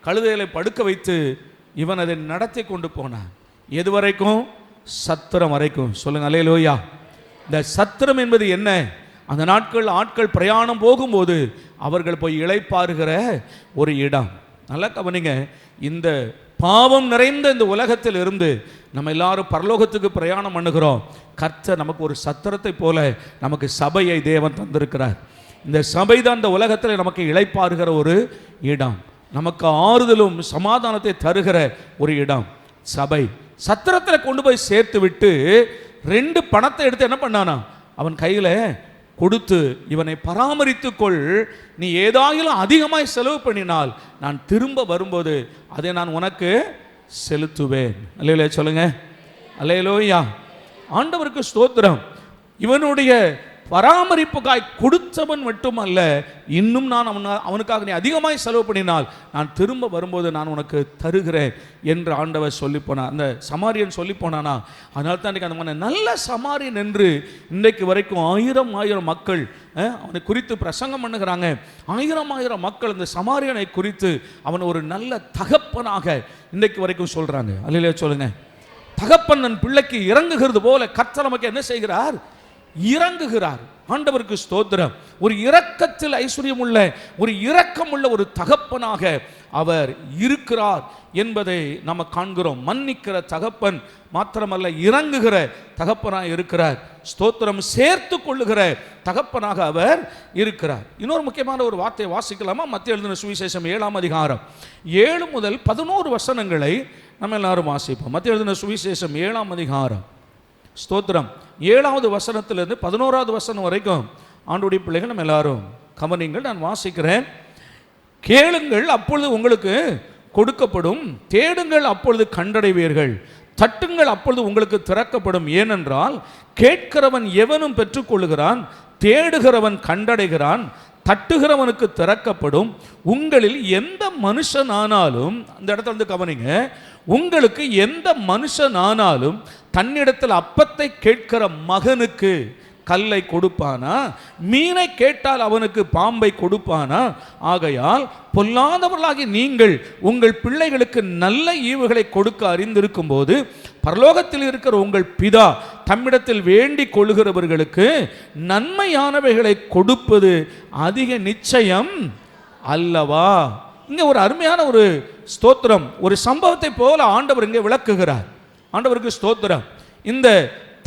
கழுதையில படுக்க வைத்து இவன் அதை நடத்தி கொண்டு போனான். எது வரைக்கும்? சத்திரம் வரைக்கும். சொல்லுங்க அல்லேலூயா. இந்த சத்திரம் என்பது என்ன? அந்த நாட்கள் ஆட்கள் பிரயாணம் போகும்போது அவர்கள் போய் இளைப்பாறுகிற ஒரு இடம். நல்லா கவனிங்க. இந்த பாவம் நிறைந்த இந்த உலகத்தில் இருந்து நம்ம எல்லாரும் பரலோகத்துக்கு பிரயாணம் பண்ணுகிறோம். கர்த்தர் நமக்கு ஒரு சத்திரத்தை போல நமக்கு சபையை தேவன் தந்திருக்கிறார். இந்த சபை தான் இந்த உலகத்தில் நமக்கு இளைப்பாறுகிற ஒரு இடம், நமக்கு ஆறுதலும் சமாதானத்தை தருகிற ஒரு இடம் சபை. சத்திரத்தில் கொண்டு போய் சேர்த்து விட்டு 2 பணத்தை எடுத்து என்ன பண்ணானா? அவன் கையில் கொடுத்து, இவனை பராமரித்துக்கொள், நீ ஏதாயிலும் அதிகமாய் செலவு பண்ணினால் நான் திரும்ப வரும்போது அதை நான் உனக்கு செலுத்துவேன். அல்லேலூயா சொல்லுங்க, அல்லேலூயா. ஆண்டவருக்கு ஸ்தோத்திரம். இவனுடைய பராமரிப்புக்காய் கொடுத்தவன் மட்டுமல்ல, இன்னும் நான் அவனுக்காக நீ அதிகமாய் செலவு பண்ணினால் நான் திரும்ப வரும்போது நான் உனக்கு தருகிறேன் என்று ஆண்டவர் சொல்லி போனார். அந்த சமாரியன் சொல்லி போனானா, அதனால தான் இன்றைக்கி அந்த நல்ல சமாரியன் என்று இன்றைக்கு வரைக்கும் ஆயிரம் மக்கள் அவனை குறித்து பிரசங்கம் பண்ணுகிறாங்க. ஆயிரம் மக்கள் இந்த சமாரியனை குறித்து அவன் ஒரு நல்ல தகப்பனாக இன்றைக்கு வரைக்கும் சொல்கிறாங்க. அல்லேலூயா சொல்லுங்க. தகப்பன் தன் பிள்ளைக்கு இறங்குகிறது போல கர்த்தர் நமக்கு என்ன செய்கிறார்? இறங்குகிறார். ஆண்டவருக்கு ஸ்தோத்திரம். ஒரு இரக்கத்தில் ஐஸ்வர்யம் உள்ள, ஒரு இரக்கமுள்ள ஒரு தகப்பனாக அவர் இருக்கிறார் என்பதை நம்ம காண்கிறோம். மன்னிக்கிற தகப்பன் மாத்திரமல்ல, இறங்குகிற தகப்பனாக இருக்கிறார். ஸ்தோத்திரம். சேர்த்து கொள்ளுகிற தகப்பனாக அவர் இருக்கிறார். இன்னொரு முக்கியமான ஒரு வார்த்தையை வாசிக்கலாமா? மத்திய எழுதின சுவிசேஷம் 7ஆம் அதிகாரம் 7 முதல் 11 வசனங்களை நம்ம எல்லாரும் வாசிப்போம். மத்திய எழுதின சுவிசேஷம் 7ஆம் அதிகாரம், ஸ்தோத்திரம், 7வது வசனத்திலிருந்து 11வது வசனம் வரைக்கும் ஆண்டவருடைய பிள்ளைகள் நம்ம எல்லாரும் கவனிங்கள். நான் வாசிக்கிறேன். கேளுங்கள், அப்பொழுது உங்களுக்கு கொடுக்கப்படும், தேடுங்கள், அப்பொழுது கண்டடைவீர்கள், தட்டுங்கள், அப்பொழுது உங்களுக்கு திறக்கப்படும். ஏனென்றால் கேட்கிறவன் எவனும் பெற்றுக்கொள்ளுகிறான், தேடுகிறவன் கண்டடைகிறான், தட்டுகிறவனுக்கு திறக்கப்படும். உங்களில் எந்த மனுஷனானாலும், அந்த இடத்துல வந்து கவனிங்க, உங்களுக்கு எந்த மனுஷனானாலும் தன்னிடத்தில் அப்பத்தை கேட்கிற மகனுக்கு கல்லை கொடுப்பானா? மீனை கேட்டால் அவனுக்கு பாம்பை கொடுப்பானா? ஆகையால் பொல்லாதவர்களாகி நீங்கள் உங்கள் பிள்ளைகளுக்கு நல்ல ஈவுகளை கொடுக்க அறிந்திருக்கும் போது பரலோகத்தில் இருக்கிற உங்கள் பிதா தம்மிடத்தில் வேண்டிக் கொள்ளுகிறவர்களுக்கு நன்மையானவைகளை கொடுப்பது அதிக நிச்சயம் அல்லவா? இங்கே ஒரு அருமையான ஒரு ஸ்தோத்திரம், ஒரு சம்பவத்தை போல ஆண்டவர் இங்கே விளக்குகிறார். ஆண்டவருக்கு ஸ்தோத்திரம். இந்த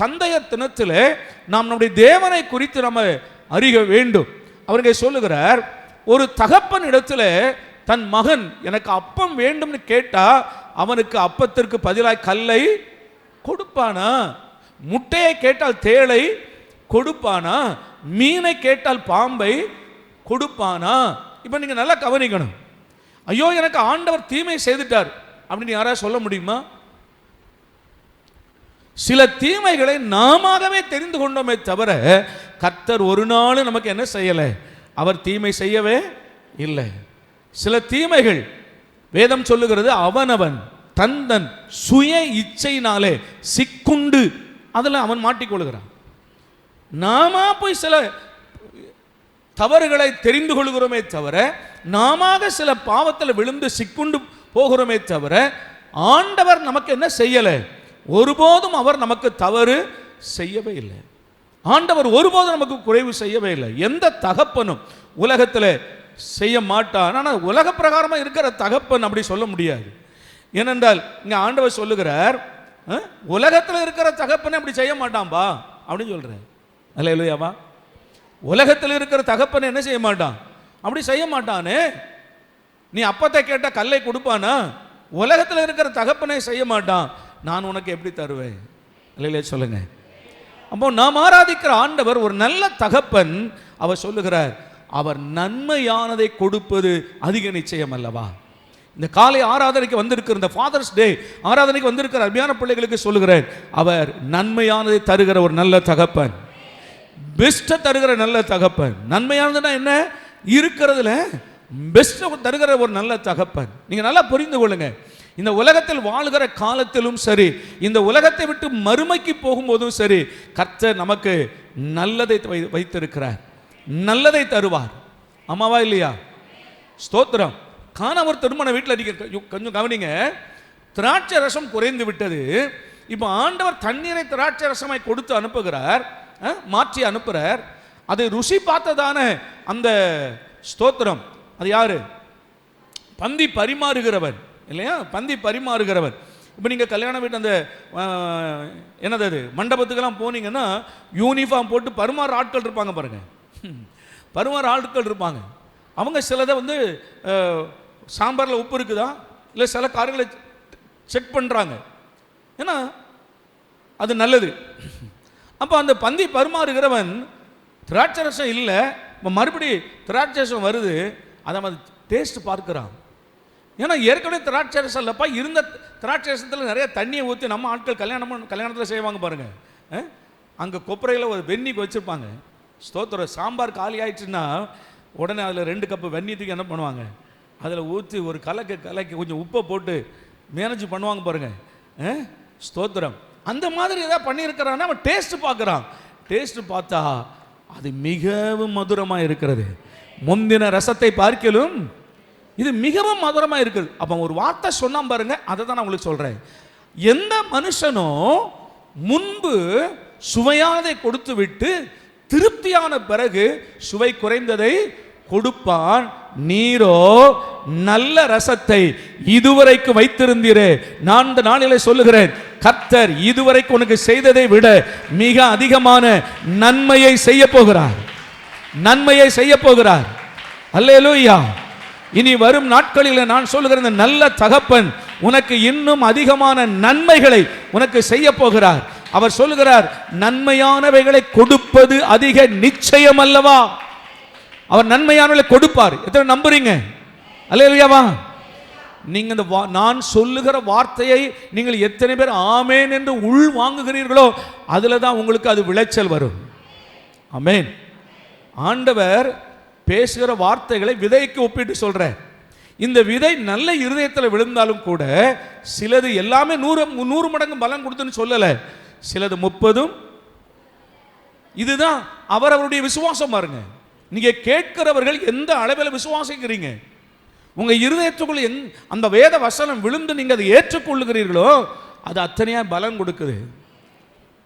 தந்தையர் தினத்தில் நாம் நம்முடைய தேவனை குறித்து நம்ம அறிய வேண்டும். அவருங்க சொல்லுகிறார், ஒரு தகப்பன் இடத்துல தன் மகன் எனக்கு அப்பம் வேண்டும்னு கேட்டா அவனுக்கு அப்பத்திற்கு பதிலாக கல்லை கொடுப்பானா? முட்டையை கேட்டால் தேளை கொடுப்பானா? மீனை கேட்டால் பாம்பை கொடுப்பானா? இப்போ நீங்க நல்லா கவனிக்கணும். ஐயோ எனக்கு ஆண்டவர் தீமை செய்துட்டார் அப்படின்னு யாராவது சொல்ல முடியுமா? சில தீமைகளை நாமவே தெரிந்து கொண்டோமே தவிர கர்த்தர் ஒரு நாள் நமக்கு என்ன செய்யலை? அவர் தீமை செய்யவே இல்லை. சில தீமைகள் வேதம் சொல்லுகிறது அவனவன் தன் சுய இச்சையினாலே சிக்குண்டு அதில் அவன் மாட்டிக்கொள்கிறான். நாம போய் சில தவறுகளை தெரிந்து கொள்கிறோமே தவிர, நாம சில பாவத்தில் விழுந்து சிக்குண்டு போகிறோமே தவிர, ஆண்டவர் நமக்கு என்ன செய்யலை? ஒருபோதும் அவர் நமக்கு தவறு செய்யவே இல்லை. ஆண்டவர் ஒருபோதும் நமக்கு குறைவு செய்யவே இல்லை. எந்த தகப்பனும் உலகத்தில் செய்ய மாட்டான். ஆனால் உலக பிரகாரமாக இருக்கிற தகப்பன் அப்படி சொல்ல முடியாது. ஏனென்றால் இங்கே ஆண்டவர் சொல்லுகிறார், உலகத்தில் இருக்கிற தகப்பனை அப்படி செய்ய மாட்டான்பா அப்படின்னு சொல்கிறார். அல்லேலூயாவா. உலகத்தில் இருக்கிற தகப்பனை என்ன செய்ய மாட்டான்? அப்படி செய்ய மாட்டானே. நீ அப்பத்தை கேட்ட கல்லை கொடுப்பானா? உலகத்தில் இருக்கிற தகப்பனை செய்ய மாட்டான். நான் உனக்கு எப்படி தருவேன்? இல்லையே சொல்லுங்க. அப்போ நாம் ஆராதிக்கிற ஆண்டவர் ஒரு நல்ல தகப்பன். அவர் சொல்லுகிறார், அவர் நன்மையானதை கொடுப்பது அதிக நிச்சயம் அல்லவா? இந்த காலை ஆராதனைக்கு வந்திருக்கிற, இந்த ஃபாதர்ஸ் டே ஆராதனைக்கு வந்திருக்கிற அருமையான பிள்ளைகளுக்கு சொல்லுகிறேன், அவர் நன்மையானதை தருகிற ஒரு நல்ல தகப்பன், பெஸ்ட்டை தருகிற நல்ல தகப்பன். நன்மையானதுன்னா என்ன? இருக்கிறதுல பெஸ்ட்டை தருகிற ஒரு நல்ல தகப்பன். நீங்க நல்லா புரிந்து கொள்ளுங்க. இந்த உலகத்தில் வாழ்கிற காலத்திலும் சரி, இந்த உலகத்தை விட்டு மறுமைக்கு போகும்போதும் சரி, கர்த்தர் நமக்கு நல்லதை வைத்திருக்கிறார், நல்லதை தருவார். ஆமாவா இல்லையா? ஸ்தோத்திரம். காணவர் திருமண வீட்டில் கொஞ்சம் கவனிங்க. திராட்சை ரசம் குறைந்து விட்டது. இப்போ ஆண்டவர் தண்ணீரை திராட்சை ரசமாய் கொடுத்து அனுப்புகிறார், மாற்றி அனுப்புகிறார். அதை ருசி பார்த்ததான அந்த ஸ்தோத்திரம், அது யாரு? பந்தி பரிமாறுகிறவன் இல்லையா? பந்தி பரிமாறுகிறவன். இப்போ நீங்கள் கல்யாண வீட்டு அந்த என்னது அது மண்டபத்துக்கெல்லாம் போனீங்கன்னா யூனிஃபார்ம் போட்டு பரிமாற ஆட்கள் இருப்பாங்க பாருங்க. பரிமாற ஆட்கள் இருப்பாங்க. அவங்க சிலதை வந்து சாம்பாரில் உப்பு இருக்குதா இல்லை சில காரியங்களை செக் பண்ணுறாங்க. ஏன்னா அது நல்லது. அப்போ அந்த பந்தி பரிமாறுகிறவன் திராட்சை ரசம் இல்லை, இப்போ மறுபடி திராட்சை ரசம் வருது, அதை அவன் டேஸ்ட் பார்க்குறான். ஏன்னா ஏற்கனவே திராட்சை ரசம் இல்லைப்பா, இருந்த திராட்சை ரசத்தில் நிறைய தண்ணியை ஊற்றி நம்ம ஆட்கள் கல்யாணத்தில் செய்வாங்க பாருங்கள், அங்கே கொப்பரையில் ஒரு வெந்நிக்கு வச்சுருப்பாங்க. ஸ்தோத்திரம். சாம்பார் காலி ஆயிடுச்சுன்னா உடனே அதில் 2 கப்பு வெந்நீ தூக்கி என்ன பண்ணுவாங்க, அதில் ஊற்றி ஒரு கலக்கி கொஞ்சம் உப்பை போட்டு மேனேஜ் பண்ணுவாங்க பாருங்கள். ஸ்தோத்திரம். அந்த மாதிரி ஏதாவது பண்ணியிருக்கிறான்னா அவன் டேஸ்ட் பார்க்குறான். டேஸ்ட் பார்த்தா அது மிகவும் மதுரமாக இருக்கிறது. முந்தின ரசத்தை பார்க்கலும் இது மிகவும் மதுரமாக இருக்குது. அப்போ ஒரு வார்த்தை சொன்னான் பாருங்க, அதை தான் நான் உங்களுக்கு சொல்கிறேன். எந்த மனுஷனோ முன்பு சுவையானதை கொடுத்து விட்டு திருப்தியான பிறகு சுவை குறைந்ததை கொடுப்பான், நீரோ நல்ல ரசத்தை இதுவரைக்கு வைத்திருந்தீரே. நான் இந்த நாளிலே சொல்லுகிறேன், கர்த்தர் இதுவரைக்கு உனக்கு செய்ததை விட மிக அதிகமான நன்மையை செய்ய போகிறார். நன்மையை செய்ய போகிறார். அல்லேலூயா. இனி வரும் நாட்களில் நான் சொல்லுகிற இந்த நல்ல தகப்பன் உனக்கு இன்னும் அதிகமான நன்மைகளை உனக்கு செய்ய போகிறார். அவர் சொல்லுகிறார், நன்மையானவைகளை கொடுப்பது அதிக நிச்சயம் அல்லவா? அவர் நன்மையானவர்களை கொடுப்பார். எத்தனை நம்புறீங்க? அல்லேலூயாவா. நீங்க இந்த நான் சொல்லுகிற வார்த்தையை நீங்கள் எத்தனை பேர் ஆமேன் என்று உள் வாங்குகிறீர்களோ அதில் தான் உங்களுக்கு அது விளைச்சல் வரும். ஆமேன். ஆண்டவர் பேசுகிற வார்த்தைகளை விதைக்கு ஒப்பிட்டு சொல்ற. இந்த விதை நல்ல இருதயத்தில் விழுந்தாலும் கூட சிலது எல்லாமே 100 மடங்கு பலன் கொடுத்துன்னு சொல்லலை, சிலது 30. இதுதான் அவருடைய விசுவாசம் பாருங்க. நீங்க கேட்கிறவர்கள் எந்த அளவில் விசுவாசிக்கிறீங்க, உங்க இருதயத்துக்குள்ள அந்த வேத வசனம் விழுந்து நீங்க அதை ஏற்றுக்கொள்ளுகிறீர்களோ அது அத்தனையா பலன் கொடுக்குது.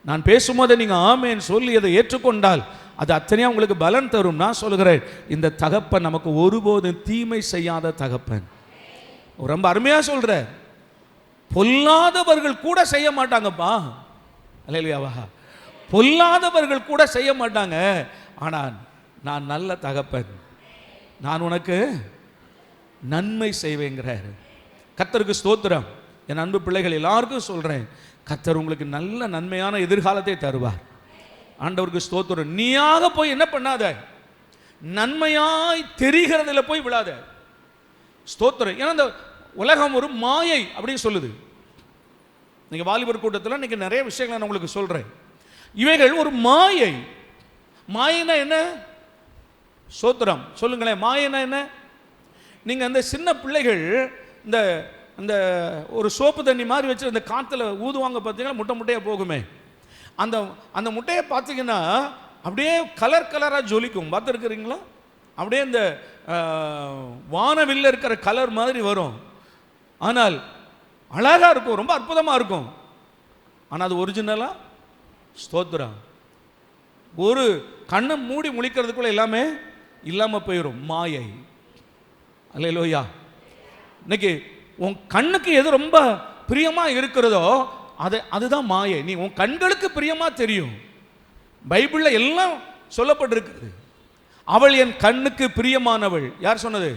நான் பேசும்போது நீங்க ஆமேன்னு சொல்லி அதை ஏற்றுக்கொண்டால் அது அத்தனையா உங்களுக்கு பலன் தரும். நான் சொல்லுகிறேன், இந்த தகப்பன் நமக்கு ஒருபோதும் தீமை செய்யாத தகப்பன். ரொம்ப அருமையா சொல்ற, பொல்லாதவர்கள் கூட செய்ய மாட்டாங்கப்பா. அல்லேலூயாவா. பொல்லாதவர்கள் கூட செய்ய மாட்டாங்க. ஆனால் நான் நல்ல தகப்பன், நான் உனக்கு நன்மை செய்வேங்கிறார். கர்த்தருக்கு ஸ்தோத்திரம். என் அன்பு பிள்ளைகள் எல்லாருக்கும் சொல்றேன், கர்த்தர் உங்களுக்கு நல்ல நன்மையான எதிர்காலத்தை தருவார். ஆண்டவருக்கு ஸ்தோத்திரம். நீயாக போய் என்ன பண்ணாத, நன்மையாய் தெரிகிறதுல போய் விழாத. ஸ்தோத்திரம். ஏன்னா இந்த உலகம் ஒரு மாயை அப்படின்னு சொல்லுது. நீங்க வாலிபர் கூட்டத்தில் இன்னைக்கு நிறைய விஷயங்களை நான் உங்களுக்கு சொல்றேன். இவைகள் ஒரு மாயை. மாயைனா என்ன? ஸ்தோத்திரம் சொல்லுங்களேன். மாயைனா என்ன? நீங்க அந்த சின்ன பிள்ளைகள் இந்த இந்த ஒரு சோப்பு தண்ணி மாதிரி வச்சு அந்த காற்றுல ஊதுவாங்க பார்த்தீங்கன்னா முட்டை முட்டையாக போகுமே, அந்த அந்த முட்டையை பார்த்தீங்கன்னா அப்படியே கலராக ஜொலிக்கும். பார்த்துருக்குறீங்களா? அப்படியே இந்த வானவில்ல இருக்கிற கலர் மாதிரி வரும். ஆனால் அழகாக இருக்கும், ரொம்ப அற்புதமாக இருக்கும். ஆனால் அது ஒரிஜினலாக ஸ்தோத்திரம் ஒரு கண்ணை மூடி முழிக்கிறதுக்குள்ள எல்லாமே இல்லாமல் போயிடும். மாயை. அல்லேலூயா. இன்னைக்கு உன் கண்ணுக்கு எது ரொம்ப பிரியமா இருக்கிறதோ அதுதான் மாயை. நீ உன் கண்களுக்கு பிரியமா தெரியும். பைபிள்ல எல்லாம் சொல்லப்பட்டிருக்கு. அவள் என் கண்ணுக்கு பிரியமானவள். யார் சொன்னது?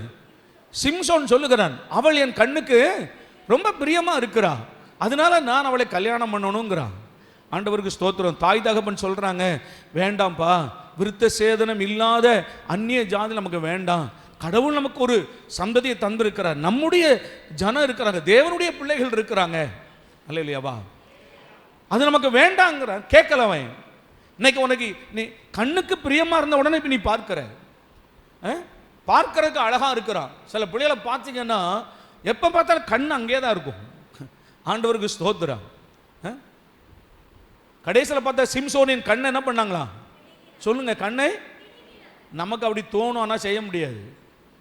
சிம்சோன் சொல்லுகிறான், அவள் என் கண்ணுக்கு ரொம்ப பிரியமா இருக்கிறா, அதனால நான் அவளை கல்யாணம் பண்ணணுங்கிறான். ஆண்டவருக்கு ஸ்தோத்திரம். தாய் தகப்பன் சொல்றாங்க, வேண்டாம்ப்பா, விருத்த சேதனம் இல்லாத அந்நிய ஜாதி நமக்கு வேண்டாம். கடவுள் நமக்கு ஒரு சந்ததியை தந்திருக்கிறார், நம்முடைய ஜனம் இருக்கிறாங்க, தேவனுடைய பிள்ளைகள் இருக்கிறாங்க. அல்லேலூயாவா. அது நமக்கு வேண்டாங்கிறான். கேட்கலவன். இன்னைக்கு உனக்கு நீ கண்ணுக்கு பிரியமா இருந்த உடனே இப்ப நீ பார்க்கறதுக்கு அழகா இருக்கிறான். சில பிள்ளைகளை பார்த்தீங்கன்னா எப்ப பார்த்தாலும் கண் அங்கே தான் இருக்கும். ஆண்டவருக்கு ஸ்தோத்திரம். கடைசியில் பார்த்தா சிம்சோனின் கண்ணை என்ன பண்ணாங்களா சொல்லுங்க? கண்ணை நமக்கு அப்படி தோணும், ஆனால் செய்ய முடியாது.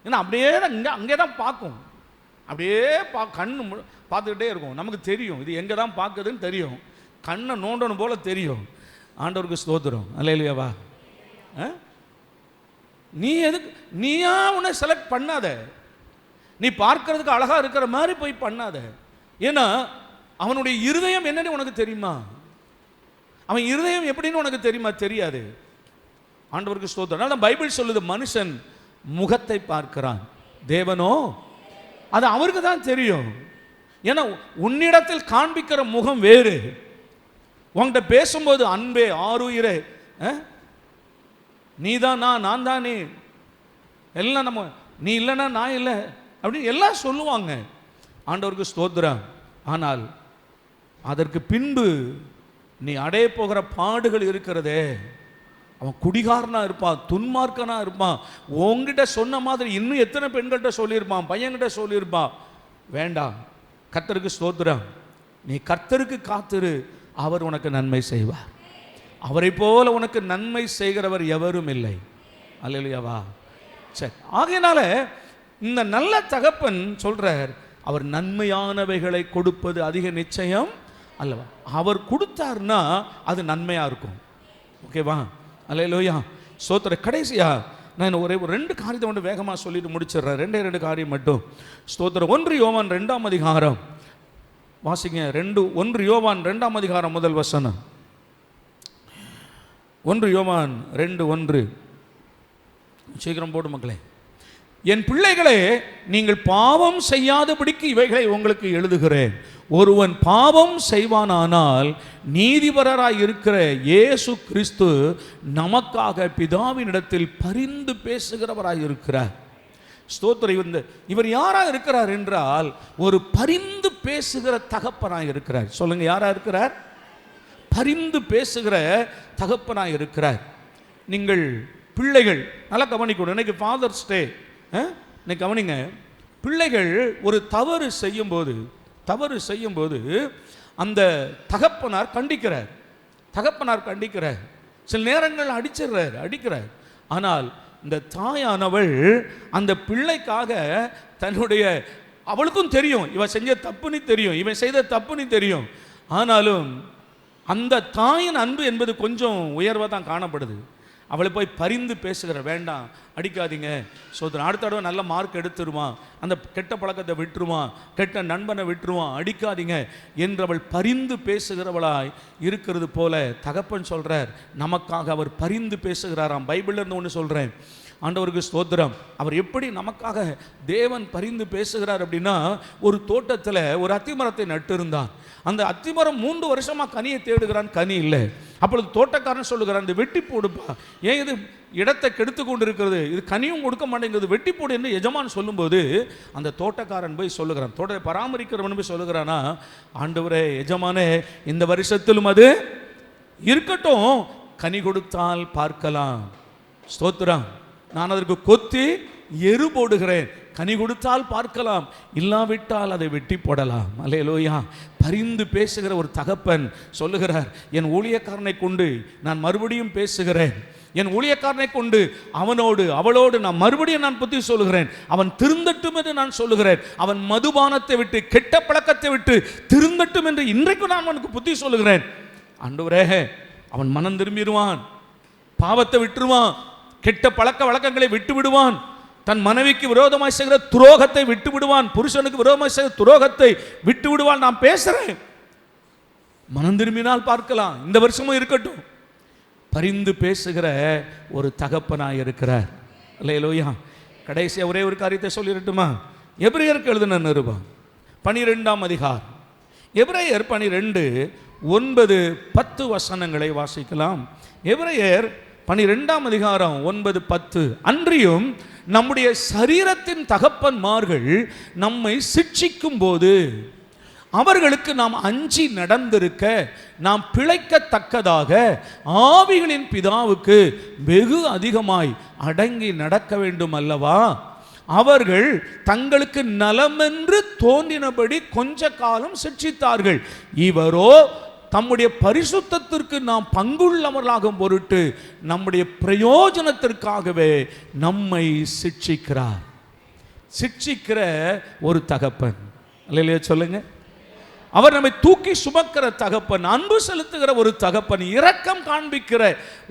ஏன்னா அப்படியே அங்கே தான் பார்க்கும். அப்படியே கண்ணு பார்த்துக்கிட்டே இருக்கும். நமக்கு தெரியும் இது எங்கே தான் பார்க்குதுன்னு தெரியும். கண்ணை நோண்டணும் போல தெரியும். ஆண்டவருக்கு ஸ்தோத்திரம். அல்லேலூயாவா. நீ எதுக்கு நீயா உன்னை செலக்ட் பண்ணாத. நீ பார்க்கறதுக்கு அழகா இருக்கிற மாதிரி போய் பண்ணாத. ஏன்னா அவனுடைய இருதயம் என்னன்னு உனக்கு தெரியுமா? அவன் இருதயம் எப்படின்னு உனக்கு தெரியுமா? தெரியாது. ஆண்டவருக்கு ஸ்தோத்திரம். அதனால பைபிள் சொல்லுது, மனுஷன் முகத்தை பார்க்கிறான், தேவனோ அது அவருக்கு தான் தெரியும். ஏன்னா உன்னிடத்தில் காண்பிக்கிற முகம் வேறு, உங்கள்கிட்ட பேசும்போது அன்பே ஆருயிரே, நீ தான் நான் தான் நீ, எல்லாம் நம்ம, நீ இல்லைன்னா நான் இல்லை அப்படின்னு எல்லாம் சொல்லுவாங்க. ஆண்டவருக்கு ஸ்தோத்திரம். ஆனால் அதற்கு பின்பு நீ அடைய போகிற பாடுகள் இருக்கிறதே, அவன் குடிகாரனா இருப்பான், துன்மார்க்கனா இருப்பான், உங்ககிட்ட சொன்ன மாதிரி இன்னும் எத்தனை பெண்கள்கிட்ட சொல்லியிருப்பான், பையன்கிட்ட சொல்லியிருப்பான். வேண்டாம், கர்த்தருக்கு ஸ்தோத்திரம். நீ கர்த்தருக்கு காத்திரு, அவர் உனக்கு நன்மை செய்வார். அவரை போல உனக்கு நன்மை செய்கிறவர் எவரும் இல்லை. அல்லேலூயாவா. சரி, ஆகையினால இந்த நல்ல தகப்பன் சொல்றார், அவர் நன்மையானவைகளை கொடுப்பது அதிக நிச்சயம் அல்லவா. அவர் கொடுத்தார்னா அது நன்மையா இருக்கும். ஓகேவா. அல்லேலூயா. ஸ்தோத்திர. கடைசியா நான் ஒரே ஒரு 2 காரியத்தை மட்டும் வேகமாக சொல்லிட்டு முடிச்சிடுறேன். 2 காரியம் மட்டும். ஸ்தோத்திரம். 1 யோவான் 2ஆம் அதிகாரம் வாசிங்க. 1 யோவான் 2ஆம் அதிகாரம் முதல் வசனம். 1 யோவான் 2:1. சீக்கிரம் போடு மக்களே. என் பிள்ளைகளே, நீங்கள் பாவம் செய்யாதபடிக்கு இவைகளை உங்களுக்கு எழுதுகிறேன். ஒருவன் பாவம் செய்வானானால் நீதிபரராய் இருக்கிற இயேசு கிறிஸ்து நமக்காக பிதாவினிடத்தில் பரிந்து பேசுகிறவராய் இருக்கிறார். ஸ்தோத்திரம். இவர் யாரா இருக்கிறார் என்றால் ஒரு பரிந்து பேசுகிற தகப்பனாய் இருக்கிறார். சொல்லுங்க, யாரா இருக்கிறார்? பரிந்து பேசுகிற தகப்பனாய் இருக்கிறார். நீங்கள் பிள்ளைகள் நல்லா கவனிக்கணும். இன்னைக்கு ஃபாதர்ஸ் டே. இன்னைக்கு கவனிங்க. பிள்ளைகள் ஒரு தவறு செய்யும்போது அந்த தகப்பனார் கண்டிக்கிறார். சில நேரங்கள் அடிக்கிறார். ஆனால் இந்த தாயானவள் அந்த பிள்ளைக்காக தன்னுடைய, அவளுக்கும் தெரியும் இவன் செஞ்ச தப்புன்னு தெரியும், இவன் செய்த தப்புன்னு தெரியும். ஆனாலும் அந்த தாயின் அன்பு என்பது கொஞ்சம் உயர்வாக தான் காணப்படுது. அவளை போய் பரிந்து பேசுகிற, வேண்டாம் அடிக்காதீங்க சோதரன், அடுத்த தடவை நல்ல மார்க் எடுத்துருவான், அந்த கெட்ட பழக்கத்தை விட்டுருவான், கெட்ட நண்பனை விட்டுருவான், அடிக்காதீங்க என்றவள் பரிந்து பேசுகிறவளாய் இருக்கிறது போல தகப்பன் சொல்றார், நமக்காக அவர் பரிந்து பேசுகிறாராம். பைபிள்ல இருந்து ஒன்று சொல்றேன். ஆண்டவருக்கு ஸ்தோத்திரம். அவர் எப்படி நமக்காக தேவன் பரிந்து பேசுகிறார் அப்படின்னா, ஒரு தோட்டத்தில் ஒரு அத்திமரத்தை நட்டு இருந்தான். அந்த அத்திமரம் 3 வருஷமா கனியை தேடுகிறான், கனி இல்லை. அப்பொழுது தோட்டக்காரன் சொல்லுகிறான், இந்த வெட்டி போடுப்பா, ஏன் இது இடத்தை கெடுத்து கொண்டு இருக்கிறது, இது கனியும் கொடுக்க மாட்டேங்கிறது, வெட்டி போடு என்று எஜமான் சொல்லும்போது அந்த தோட்டக்காரன் போய் சொல்லுகிறான், தோட்டத்தை பராமரிக்கிறவன் போய் சொல்லுகிறானா, ஆண்டவரே எஜமானே, இந்த வருஷத்திலும் அது இருக்கட்டும், கனி கொடுத்தால் பார்க்கலாம். ஸ்தோத்திரம். நான் அதற்கு கொத்தி எரு போடுகிறேன், கனி கொடுத்தால் பார்க்கலாம், இல்லாவிட்டால் அதை வெட்டி போடலாம். அல்லேலூயா. பரிந்து பேசுகிற ஒரு தகப்பன் சொல்லுகிறார், என் ஊழியக்காரனை கொண்டு நான் மறுபடியும் பேசுகிறேன், என் ஊழியக்காரனை கொண்டு அவனோடு அவளோடு நான் மறுபடியும் நான் புத்தி சொல்லுகிறேன், அவன் திருந்தட்டும் என்று நான் சொல்லுகிறேன், அவன் மதுபானத்தை விட்டு கெட்ட பழக்கத்தை விட்டு திருந்தட்டும் என்று இன்றைக்கு நான் அவனுக்கு புத்தி சொல்லுகிறேன். ஆண்டவரே, அவன் மனம் திரும்பிடுவான், பாவத்தை விட்டுருவான், கெட்ட பழக்க வழக்கங்களை விட்டு விடுவான், தன் மனைவிக்கு விரோதமாய் செய்கிற துரோகத்தை விட்டு விடுவான், புருஷனுக்கு விரோதமாய் செய்கிற துரோகத்தை விட்டு விடுவான். நான் பேசுறேன், மனம் திரும்பினால் பார்க்கலாம், இந்த வருஷமும் இருக்கட்டும். பரிந்து பேசுகிற ஒரு தகப்பனாய் இருக்கிறார். அல்லேலூயா. கடைசியா ஒரே ஒரு காரியத்தை சொல்லிடட்டுமா? எபிரேயருக்கு எழுதின நிருபம் 12ஆம் அதிகாரம், எபிரேயர் 12:9-10 வசனங்களை வாசிக்கலாம். எபிரேயர் 12ஆம் அதிகாரம் 9-10. அன்றியும் நம்முடைய சரீரத்தின் தகப்பன்மார்கள் நம்மை சிட்சிக்கும் போது அவர்களுக்கு நாம் அஞ்சி நடந்திருக்க நாம் பிழைக்கத்தக்கதாக ஆவிகளின் பிதாவுக்கு வெகு அதிகமாய் அடங்கி நடக்க வேண்டும் அல்லவா? அவர்கள் தங்களுக்கு நலமென்று தோன்றினபடி கொஞ்ச காலம் சிட்சித்தார்கள். இவரோ தம்முடைய பரிசுத்தத்திற்கு நாம் பங்குள்ளவர்களாகும் பொருட்டு நம்முடைய பிரயோஜனத்திற்காகவே நம்மை சிட்சிக்கிறார். சிட்சிக்கிற ஒரு தகப்பன். அல்லேலூயா சொல்லுங்க. அவர் நம்மை தூக்கி சுமக்கிற தகப்பன், அன்பு செலுத்துகிற ஒரு தகப்பன், இரக்கம் காண்பிக்கிற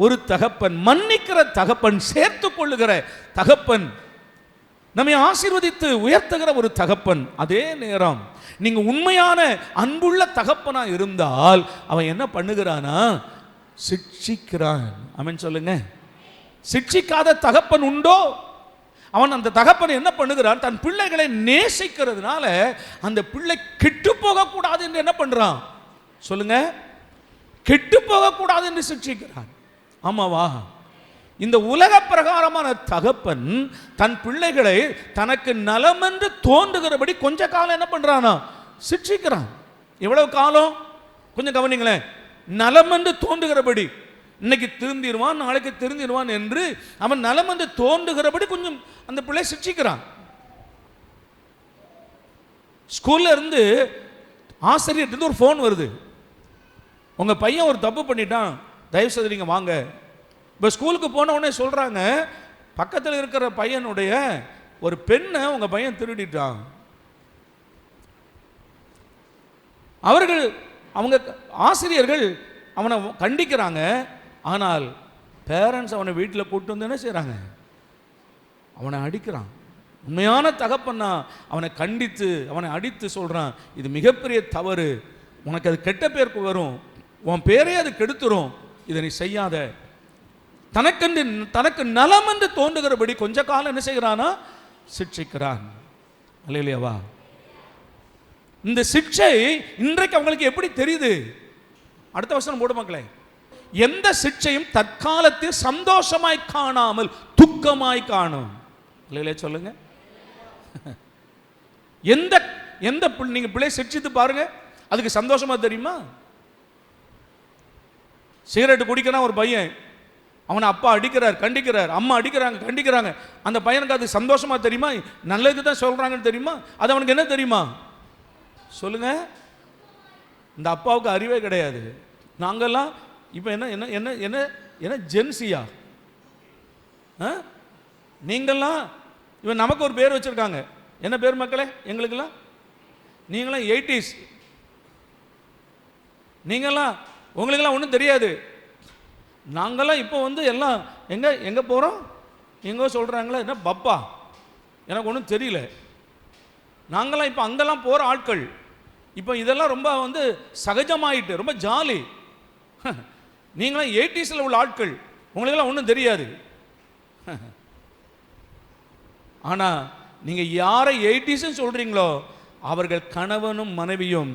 ஒரு தகப்பன், மன்னிக்கிற தகப்பன், சேர்த்து கொள்ளுகிற தகப்பன், நம்மை ஆசீர்வதித்து உயர்த்துகிற ஒரு தகப்பன். அதே நேரம் நீங்க உண்மையான அன்புள்ள தகப்பனா இருந்தால் அவன் என்ன பண்ணுகிறானா? சிட்சிக்கிறான். ஆமென் சொல்லுங்க. சிட்சிக்காத தகப்பன் உண்டோ? அவன் அந்த தகப்பன் என்ன பண்ணுகிறான்? தன் பிள்ளைகளை நேசிக்கிறதுனால அந்த பிள்ளை கெட்டு போக கூடாது என்று என்ன பண்றான்? சொல்லுங்க. கெட்டு போகக்கூடாது என்று சிக்ஷிக்கிறார். ஆமாவா? இந்த உலக பிரகாரமான தகப்பன் தன் பிள்ளைகளை தனக்கு நலம் என்று தோன்றுகிறபடி கொஞ்ச காலம் என்ன பண்றானா? சிக்ஷிக்கிறான். எவ்வளவு காலம்? கொஞ்சம் கவனிங்களேன். நலம் என்று தோன்றுகிறபடி, இன்னைக்கு திருந்திடுவான் நாளைக்கு திருந்திடுவான் என்று அவன் நலம் என்று தோன்றுகிறபடி கொஞ்சம் அந்த பிள்ளை சிக்ஷிக்கிறான். ஸ்கூல்ல இருந்து ஆசிரியர்கிட்ட ஒரு ஃபோன் வருது, உங்க பையன் ஒரு தப்பு பண்ணிட்டான், தயவு செய்து நீங்க வாங்க. இப்போ ஸ்கூலுக்கு போன உடனே சொல்றாங்க, பக்கத்தில் இருக்கிற பையனுடைய ஒரு பெண்ணை உங்க பையன் திருடிட்டான். அவங்க ஆசிரியர்கள் அவனை கண்டிக்கிறாங்க. ஆனால் பேரண்ட்ஸ் அவனை வீட்டில் கூட்டு வந்து என்ன செய்கிறாங்க? அவனை அடிக்கிறான். உண்மையான தகப்பன்னா அவனை கண்டித்து அவனை அடித்து சொல்கிறான், இது மிகப்பெரிய தவறு, உனக்கு அது கெட்ட பேருக்கு வரும், உன் பேரே அது கெடுத்துரும், இதை நீ செய்யாத. தனக்கு நலம் என்று தோன்றுகிறபடி கொஞ்ச காலம் என்ன செய்கிறானா? சிக்ஷிக்கிறான். அல்லேலூயாவா? இந்த சிக்ஷை இன்றைக்கு அவங்களுக்கு எப்படி தெரியுது? அடுத்த வசனம் போடு மக்களே. எந்த சிக்ஷையும் தற்காலத்தில் சந்தோஷமாய் காணாமல் துக்கமாய் காணும். இல்லையே சொல்லுங்க. எந்த எந்த நீங்க பிள்ளை சிக்ஷித்து பாருங்க, அதுக்கு சந்தோஷமா தெரியுமா? சிகரெட் குடிக்கிறான் ஒரு பையன், அவனை அப்பா அடிக்கிறார் கண்டிக்கிறார், அம்மா அடிக்கிறாங்க கண்டிக்கிறாங்க, அந்த பையனுக்கு அது சந்தோஷமா தெரியுமா? நல்லது தான் சொல்றாங்கன்னு தெரியுமா? அது அவனுக்கு என்ன தெரியுமா? சொல்லுங்க. இந்த அப்பாவுக்கு அறிவே கிடையாது. நாங்கெல்லாம் இப்போ என்ன என்ன என்ன என்ன என்ன ஜென்சியா? நீங்கள்லாம் இவன் நமக்கு ஒரு பேர் வச்சிருக்காங்க. என்ன பேர் மக்களே? எங்களுக்கெல்லாம் நீங்களாம் 80s. நீங்கள்லாம் உங்களுக்கெல்லாம் ஒன்றும் தெரியாது. நாங்கள்லாம் இப்போ எல்லாம் எங்கே போகிறோம்? எங்கோ சொல்கிறாங்களா என்ன பப்பா, எனக்கு ஒன்றும் தெரியல. நாங்களாம் இப்போ அங்கெல்லாம் போகிற ஆட்கள். இப்போ இதெல்லாம் ரொம்ப சகஜமாயிட்டு, ரொம்ப ஜாலி. நீங்களாம் 80ஸ்ல உள்ள ஆட்கள், உங்களுக்கெல்லாம் ஒன்றும் தெரியாது. ஆனால் நீங்கள் யாரை 80ஸ்ன்னு சொல்கிறீங்களோ அவர்கள் கணவனும் மனைவியும்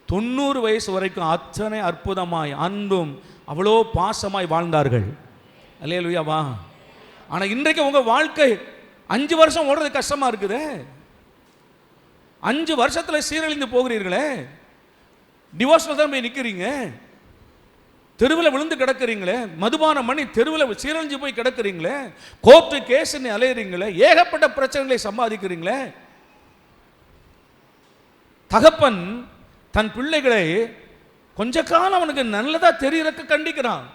90 வயசு வரைக்கும் அத்தனை அற்புதமாய் அன்பும் அவ்வளோ பாசமாய் வாழ்ந்தார்கள். அல்லேலூயாவா? ஆனால் இன்றைக்கு உங்கள் வாழ்க்கை 5 வருஷம் ஓடுறது கஷ்டமாக இருக்குதே. 5 வருஷத்தில் சீரழிந்து போகிறீர்களே. டிவோர்ஸில் தான் போய் நிற்கிறீங்க, தெருவில் விழுந்து கிடக்கிறீங்களே, மதுபான மணி தெருவில் சீரழிஞ்சு போய் கிடக்கிறீங்களே, கோர்ட்டு கேஸ்ன்னு அலையிறீங்களே, ஏகப்பட்ட பிரச்சனைகளை சம்பாதிக்கிறீங்களே. தகப்பன் தன் பிள்ளைகளை கொஞ்ச காலம் அவனுக்கு நல்லதா தெரியறதுக்கு கண்டிக்கிறான்.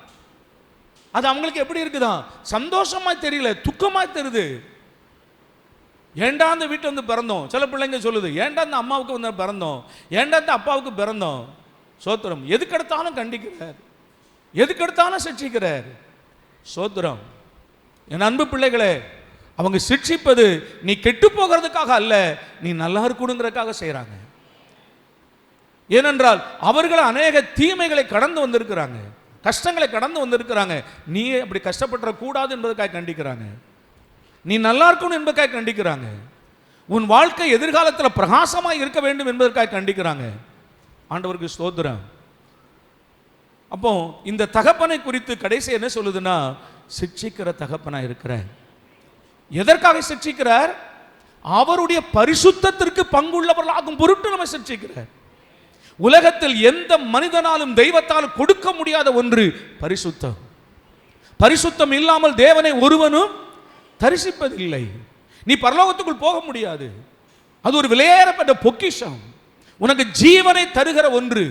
அது அவங்களுக்கு எப்படி இருக்குதான்? சந்தோஷமா தெரியல, துக்கமா தெரியுது. ஏண்டா அந்த வீட்டில் பிறந்தோம். சில பிள்ளைங்க சொல்லுது, ஏண்டா அந்த அம்மாவுக்கு பிறந்தோம், ஏண்டா அந்த அப்பாவுக்கு பிறந்தோம். சோத்திரம். எதுக்கெடுத்தாலும் கண்டிக்கிறார், எதுக்கெடுத்தாலும் சிக்ஷிக்கிறார். சோத்திரம். என் அன்பு பிள்ளைகளே, அவங்க சிக்ஷிப்பது நீ கெட்டு போகிறதுக்காக அல்ல, நீ நல்லா இருக்கணுங்கிறதுக்காக செய்கிறாங்க. ஏனென்றால் அவர்கள் அநேக தீமைகளை கடந்து வந்திருக்கிறாங்க, கஷ்டங்களை கடந்து வந்திருக்கிறாங்க. நீ அப்படி கஷ்டப்பட கூடாது என்பதற்காக கண்டிக்கிறாங்க. நீ நல்லா இருக்கணும் என்பதற்காக கண்டிக்கிறாங்க. உன் வாழ்க்கை எதிர்காலத்தில் பிரகாசமாக இருக்க வேண்டும் என்பதற்காக கண்டிக்கிறாங்க. ஆண்டவருக்கு ஸ்தோத்திரம். அப்போ இந்த தகப்பனை குறித்து கடைசி என்ன சொல்லுதுன்னா, சிக்ஷிக்கிற தகப்பனா இருக்கிறார். எதற்காக சிக்ஷிக்கிறார்? அவருடைய பரிசுத்தத்திற்கு பங்குள்ளவர்களாகும் பொருட்டு நம்ம சிக்ஷிக்கிறார். உலகத்தில் எந்த மனிதனாலும் தெய்வத்தால் கொடுக்க முடியாத ஒன்று பரிசுத்தம். பரிசுத்தம் இல்லாமல் தேவனை ஒருவனும் தரிசிப்பதில்லை. நீ பரலோகத்துக்குள் போக முடியாது. அது ஒரு விலையேறப்பட்ட பொக்கிஷம், உனக்கு ஜீவனை தருகிற ஒன்று.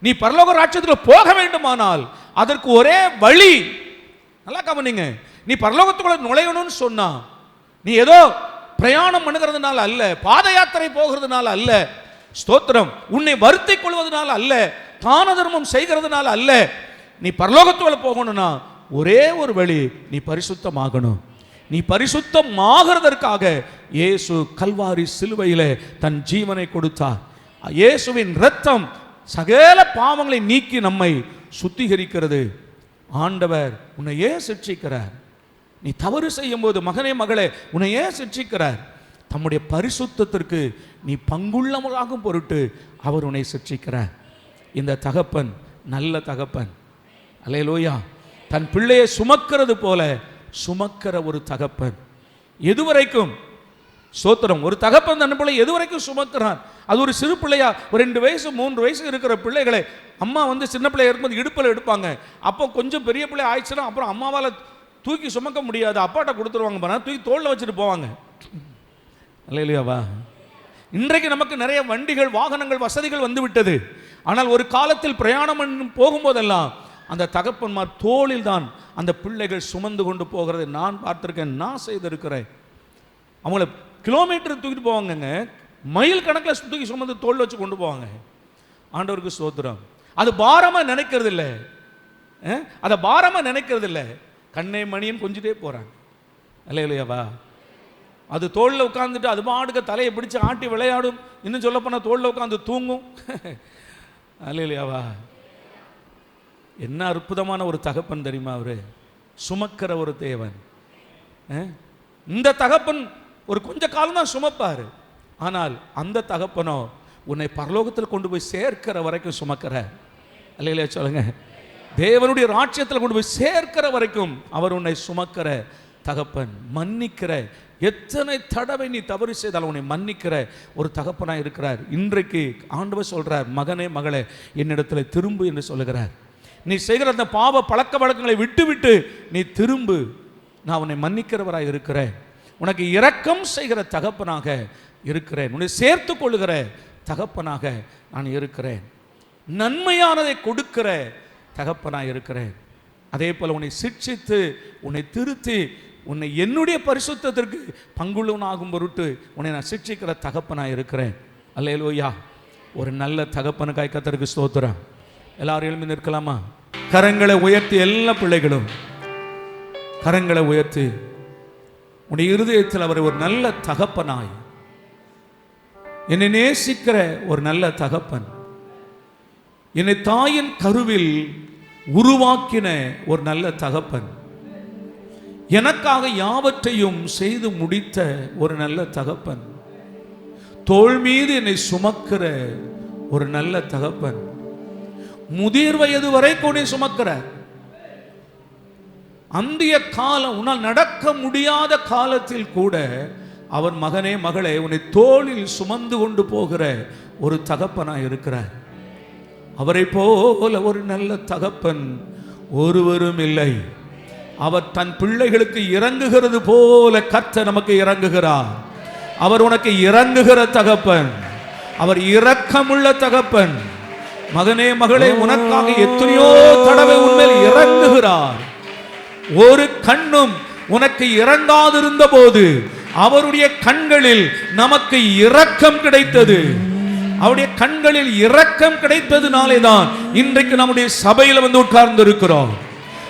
நீ பரலோக ராஜ்யத்தில் போக வேண்டுமானால் அதற்கு ஒரே வழி, நல்லா கவனிங்க, நீ பரலோகத்துக்குள்ள நுழையணும்னு சொன்னா நீ ஏதோ பிரயாணம் பண்ணுகிறதுனால அல்ல, பாத யாத்திரை போகிறதுனால அல்ல, ஸ்தோத்திரம், உன்னை வருத்திக் கொள்வதனால அல்ல, தான தர்மம் செய்கிறதுனால அல்ல. நீ பரலோகத்துக்குள்ள போகணும்னா ஒரே ஒரு வழி, நீ பரிசுத்தமாகணும். நீ பரிசுத்தமாகிறதற்காக இயேசு கல்வாரி சிலுவையிலே தன் ஜீவனை கொடுத்தார். இயேசுவின் இரத்தம் சகல பாவங்களை நீக்கி நம்மை சுத்திகரிக்கிறது. ஆண்டவர் உன்னை ஏன் சிக்ஷிக்கிறார்? நீ தவறு செய்யும் போது மகனே மகளே உன்னை ஏன் சிக்ஷிக்கிறார்? தம்முடைய பரிசுத்தத்திற்கு நீ பங்குள்ளவராகும் பொருட்டு அவர் உன்னை சிக்ஷிக்கிறார். இந்த தகப்பன் நல்ல தகப்பன். அல்லேலூயா. தன் பிள்ளையை சுமக்கிறது போல சுமக்கிற ஒரு தகப்பன். எதுவரைக்கும்? ஸ்தோத்திரம். ஒரு தகப்பன் தன் பிள்ளை எதுவரைக்கும் சுமக்கிறான்? அது ஒரு சிறு பிள்ளையா, ஒரு 2 வயசு 3 வயசு இருக்கிற பிள்ளைகளை அம்மா சின்ன பிள்ளையா இருக்கும்போது இடுப்பில் எடுப்பாங்க. அப்போ கொஞ்சம் பெரிய பிள்ளை ஆயிடுச்சுன்னா அப்புறம் அம்மாவால் தூக்கி சுமக்க முடியாது, அப்பாட்ட கொடுத்துருவாங்க பாருங்க, தூக்கி தோளில் வச்சுட்டு போவாங்க. அல்லேலூயாவா. இன்றைக்கு நமக்கு நிறைய வண்டிகள், வாகனங்கள், வசதிகள் வந்து விட்டது. ஆனால் ஒரு காலத்தில் பிரயாணம் போகும்போதெல்லாம் அந்த தகப்பன்மார் தோளில் தான் அந்த பிள்ளைகள் சுமந்து கொண்டு போகிறதை நான் பார்த்துருக்கேன், நான் செய்திருக்கிறேன். அவங்கள கிலோமீட்டர் தூக்கிட்டு போவாங்கங்க, மைல் கணக்கில் தூக்கி சுமந்து தோல் வச்சு கொண்டு போவாங்க. ஆண்டவருக்கு ஸ்தோத்திரம். அது பாரமாக நினைக்கிறது இல்லை, அதை பாரமாக நினைக்கிறது இல்லை. கண்ணே மணின்னு கொஞ்சிட்டே போகிறாங்க. அல்லேலூயாவா. அது தோளில் உட்காந்துட்டு அது பாடுக்க தலையை பிடிச்சி ஆட்டி விளையாடும். இன்னும் சொல்ல போனால் தோளில் உட்காந்து தூங்கும். அல்லேலூயாவா. என்ன அற்புதமான ஒரு தகப்பன் தெரியுமா அவரு? சுமக்கிற ஒரு தேவன். இந்த தகப்பன் ஒரு கொஞ்ச காலம் தான் சுமப்பாரு, ஆனால் அந்த தகப்பனோ உன்னை பரலோகத்தில் கொண்டு போய் சேர்க்கிற வரைக்கும் சுமக்கிற. அல்லேலூயா சொல்லுங்க. தேவனுடைய ராஜ்யத்தில் கொண்டு போய் சேர்க்கிற வரைக்கும் அவர் உன்னை சுமக்கிற தகப்பன். மன்னிக்கிற, எத்தனை தடவை நீ தவறு செய்தால் உன்னை மன்னிக்கிற ஒரு தகப்பனாக இருக்கிறார். இன்றைக்கு ஆண்டவர் சொல்றார், மகனே மகளே என்னிடத்தில் திரும்பு என்று சொல்லுகிறார். நீ செய்கிற அந்த பாவ பழக்க வழக்கங்களை விட்டு நீ திரும்பு, நான் உன்னை மன்னிக்கிறவராக இருக்கிறேன், உனக்கு இரக்கம் செய்கிற தகப்பனாக இருக்கிறேன், உன்னை சேர்த்து கொள்ளுகிற தகப்பனாக நான் இருக்கிறேன், நன்மையானதை கொடுக்கிற தகப்பனாக இருக்கிறேன். அதே போல உன்னை சிட்சித்து உன்னை திருத்தி உன்னை என்னுடைய பரிசுத்தத்திற்கு பங்குள்ளவனாகும் பொருட்டு உன்னை நான் சிட்சிக்கிற தகப்பனாக இருக்கிறேன். அல்லேலூயா. ஒரு நல்ல தகப்பனுக்காய் கர்த்தருக்கு ஸ்தோத்திரம். எல்லாரும் எழும்பி நிற்கலாமா? கரங்களை உயர்த்தி, எல்லா பிள்ளைகளும் கரங்களை உயர்த்தி, உன்னுடைய இருதயத்தில் அவர் ஒரு நல்ல தகப்பனாய், என்னை நேசிக்கிற ஒரு நல்ல தகப்பன், என்னை தாயின் கருவில் உருவாக்கின ஒரு நல்ல தகப்பன், எனக்காக யாவற்றையும் செய்து முடித்த ஒரு நல்ல தகப்பன், தோள் மீது என்னை சுமக்கிற ஒரு நல்ல தகப்பன், முதிர் வயது வரை கொண்டு சுமக்கிற, அந்திய காலம் உன்னால் நடக்க முடியாத காலத்தில் கூட அவர் மகனே மகளே உன்னை தோளில் சுமந்து கொண்டு போகிற ஒரு தகப்பனாய் இருக்கிறார். அவரை போல ஒரு நல்ல தகப்பன் ஒருவரும் இல்லை. அவர் தன் பிள்ளைகளுக்கு இறங்குகிறது போல கர்த்தர் நமக்கு இறங்குகிறார். அவர் உனக்கு இறங்குகிற தகப்பன், அவர் இரக்கமுள்ள தகப்பன். மகனே மகளே, உனக்காக எத்தனையோ தடவை உண்மையில் இறங்குகிறார். ஒரு கண்ணும் உனக்கு இறங்காதிருந்த போது அவருடைய கண்களில் நமக்கு இரக்கம் கிடைத்தது. அவருடைய கண்களில் இரக்கம் கிடைத்ததுனாலே தான் இன்றைக்கு நம்முடைய சபையில் வந்து உட்கார்ந்து இருக்கிறோம்.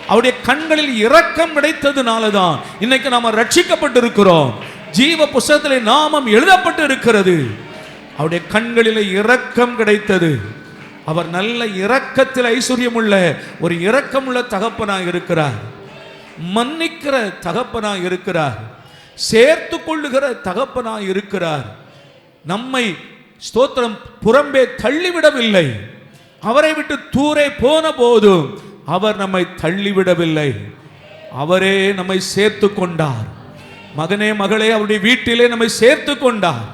அவருடைய கண்களில் இரக்கம் கிடைத்ததுனால தான் இன்னைக்கு நாம ரட்சிக்கப்பட்டு இருக்கிறோம். ஜீவ புஸ்தகத்திலே நாமம் எழுதப்பட்டு இருக்கிறது. அவருடைய கண்களில் இரக்கம் கிடைத்தது. அவர் நல்ல இரக்கத்தில் ஐஸ்வர்யமுள்ள ஒரு இரக்கமுள்ள தகப்பனாக இருக்கிறார், மன்னிக்கிற தகப்பனாக இருக்கிறார், சேர்த்து கொள்ளுகிற தகப்பனாக இருக்கிறார். நம்மை ஸ்தோத்திரம் புறம்பே தள்ளிவிடவில்லை. அவரை விட்டு தூரே போன போதும் அவர் நம்மை தள்ளிவிடவில்லை. அவரே நம்மை சேர்த்து கொண்டார். மகனே மகளே, அவருடைய வீட்டிலே நம்மை சேர்த்து கொண்டார்,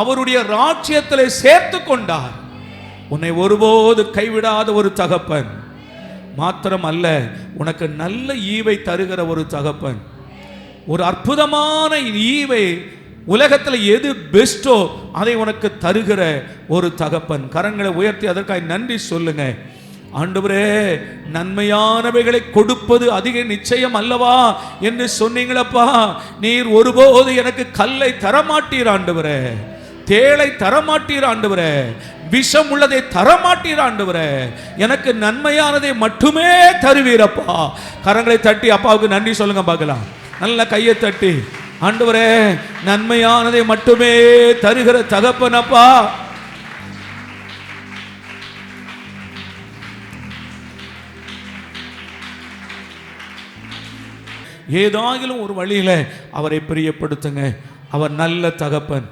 அவருடைய ராஜ்யத்திலே சேர்த்து கொண்டார். உன்னை ஒருபோது கைவிடாத ஒரு தகப்பன் மாத்திரம் அல்ல, உனக்கு நல்ல ஈவை தருகிற ஒரு தகப்பன். ஒரு அற்புதமான ஈவை, உலகத்தில் எது பெஸ்டோ அதை உனக்கு தருகிற ஒரு தகப்பன். கரங்களை உயர்த்தி அதற்காக நன்றி சொல்லுங்க. ஆண்டவரே, நன்மையானவைகளை கொடுப்பது அதிக நிச்சயம் அல்லவா என்று சொன்னீங்களப்பா. நீர் ஒருபோது எனக்கு கல்லை தரமாட்டீர் ஆண்டவரே, தேளை தரமாட்டீர் ஆண்டவரே, விஷம் உள்ளதை தரமாட்டீர் ஆண்டவரே, எனக்கு நன்மையானதை மட்டுமே தருவீரப்பா. கரங்களை தட்டி அப்பாவுக்கு நன்றி சொல்லுங்க பார்க்கலாம். நல்ல கையை தட்டி, ஆண்டவரே நன்மையானதை மட்டுமே தருகிற தகப்பனப்பா. ஏதாகிலும் ஒரு வழியில அவரை பிரியப்படுத்துங்க. அவர் நல்ல தகப்பன்.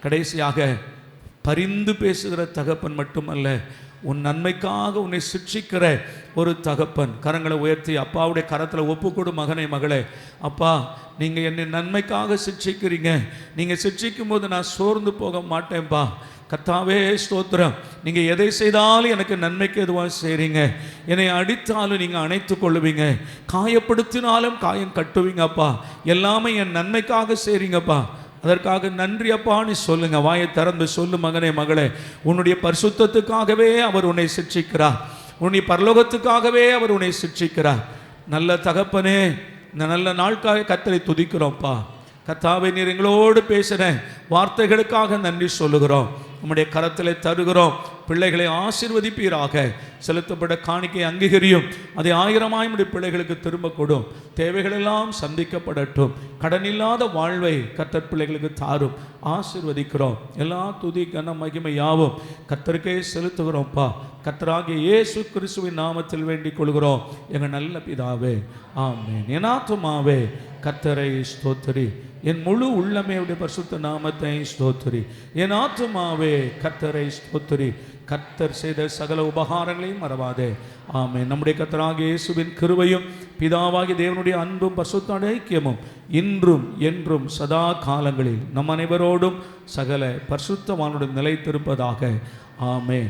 கடைசியாக பரிந்து பேசுகிற தகப்பன் மட்டுமல்ல, உன் நன்மைக்காக உன்னை சிட்சிக்கிற ஒரு தகப்பன். கரங்களை உயர்த்தி அப்பாவுடைய கரத்தில் ஒப்புக்கொடு மகனே மகளே. அப்பா, நீங்கள் என்னை நன்மைக்காக சிட்சிக்கிறீங்க. நீங்கள் சிட்சிக்கும் போது நான் சோர்ந்து போக மாட்டேன்ப்பா. கர்த்தாவே ஸ்தோத்திரம். நீங்கள் எதை செய்தாலும் எனக்கு நன்மைக்கு எதுவாக செய்கிறீங்க. என்னை அடித்தாலும் நீங்கள் அணைத்து கொள்ளுவீங்க, காயப்படுத்தினாலும் காயம் கட்டுவீங்கப்பா. எல்லாமே என் நன்மைக்காக செய்கிறீங்கப்பா. அதற்காக நன்றி அப்பான்னு சொல்லுங்க. வாயை திறந்து சொல்லு மகனே மகளே. உன்னுடைய பரிசுத்தத்துக்காகவே அவர் உன்னை சிட்சிக்கிறார். உன்னுடைய பரலோகத்துக்காகவே அவர் உன்னை சிட்சிக்கிறார். நல்ல தகப்பனே, இந்த நல்ல நாளுக்காக கர்த்தரை துதிக்கிறோம்ப்பா. கர்த்தாவே, நீர் எங்களோடு பேசுகிற வார்த்தைகளுக்காக நன்றி சொல்லுகிறோம். நம்முடைய கரத்திலே தருகிறோம். பிள்ளைகளை ஆசீர்வதிப்பீராக. செலுத்தப்பட்ட காணிக்கை அங்கீகரியும். அதை 1000 நம்முடைய பிள்ளைகளுக்கு திரும்ப கொடும். தேவைகளெல்லாம் சந்திக்கப்படட்டும். கடனில்லாத வாழ்வை கர்த்தர் பிள்ளைகளுக்கு தாரும். ஆசீர்வதிக்கிறோம். எல்லா துதி கன மகிமை யாவும் கர்த்தருக்கே செலுத்துகிறோம்ப்பா. கர்த்தராகிய இயேசு கிறிஸ்துவின் நாமத்தில் வேண்டிக் கொள்கிறோம் எங்கள் நல்ல பிதாவே, ஆமென். என் ஆத்துமாவே கர்த்தரை ஸ்தோத்திரி, என் முழு உள்ளமே உடைய பரிசுத்த நாமத்தை ஸ்தோத்திரி. என் ஆத்துமாவே கர்த்தரை ஸ்தோத்திரி. கர்த்தர் செய்த சகல உபகாரங்களையும் மறவாதே. ஆமென். நம்முடைய கர்த்தராகிய இயேசுவின் கிருபையும் பிதாவாகிய தேவனுடைய அன்பும் பரிசுத்த ஐக்கியமும் இன்றும் என்றும் சதா காலங்களில் நம் அனைவரோடும் சகல பரிசுத்தவானுடன் நிலைத்திருப்பதாக. ஆமென்.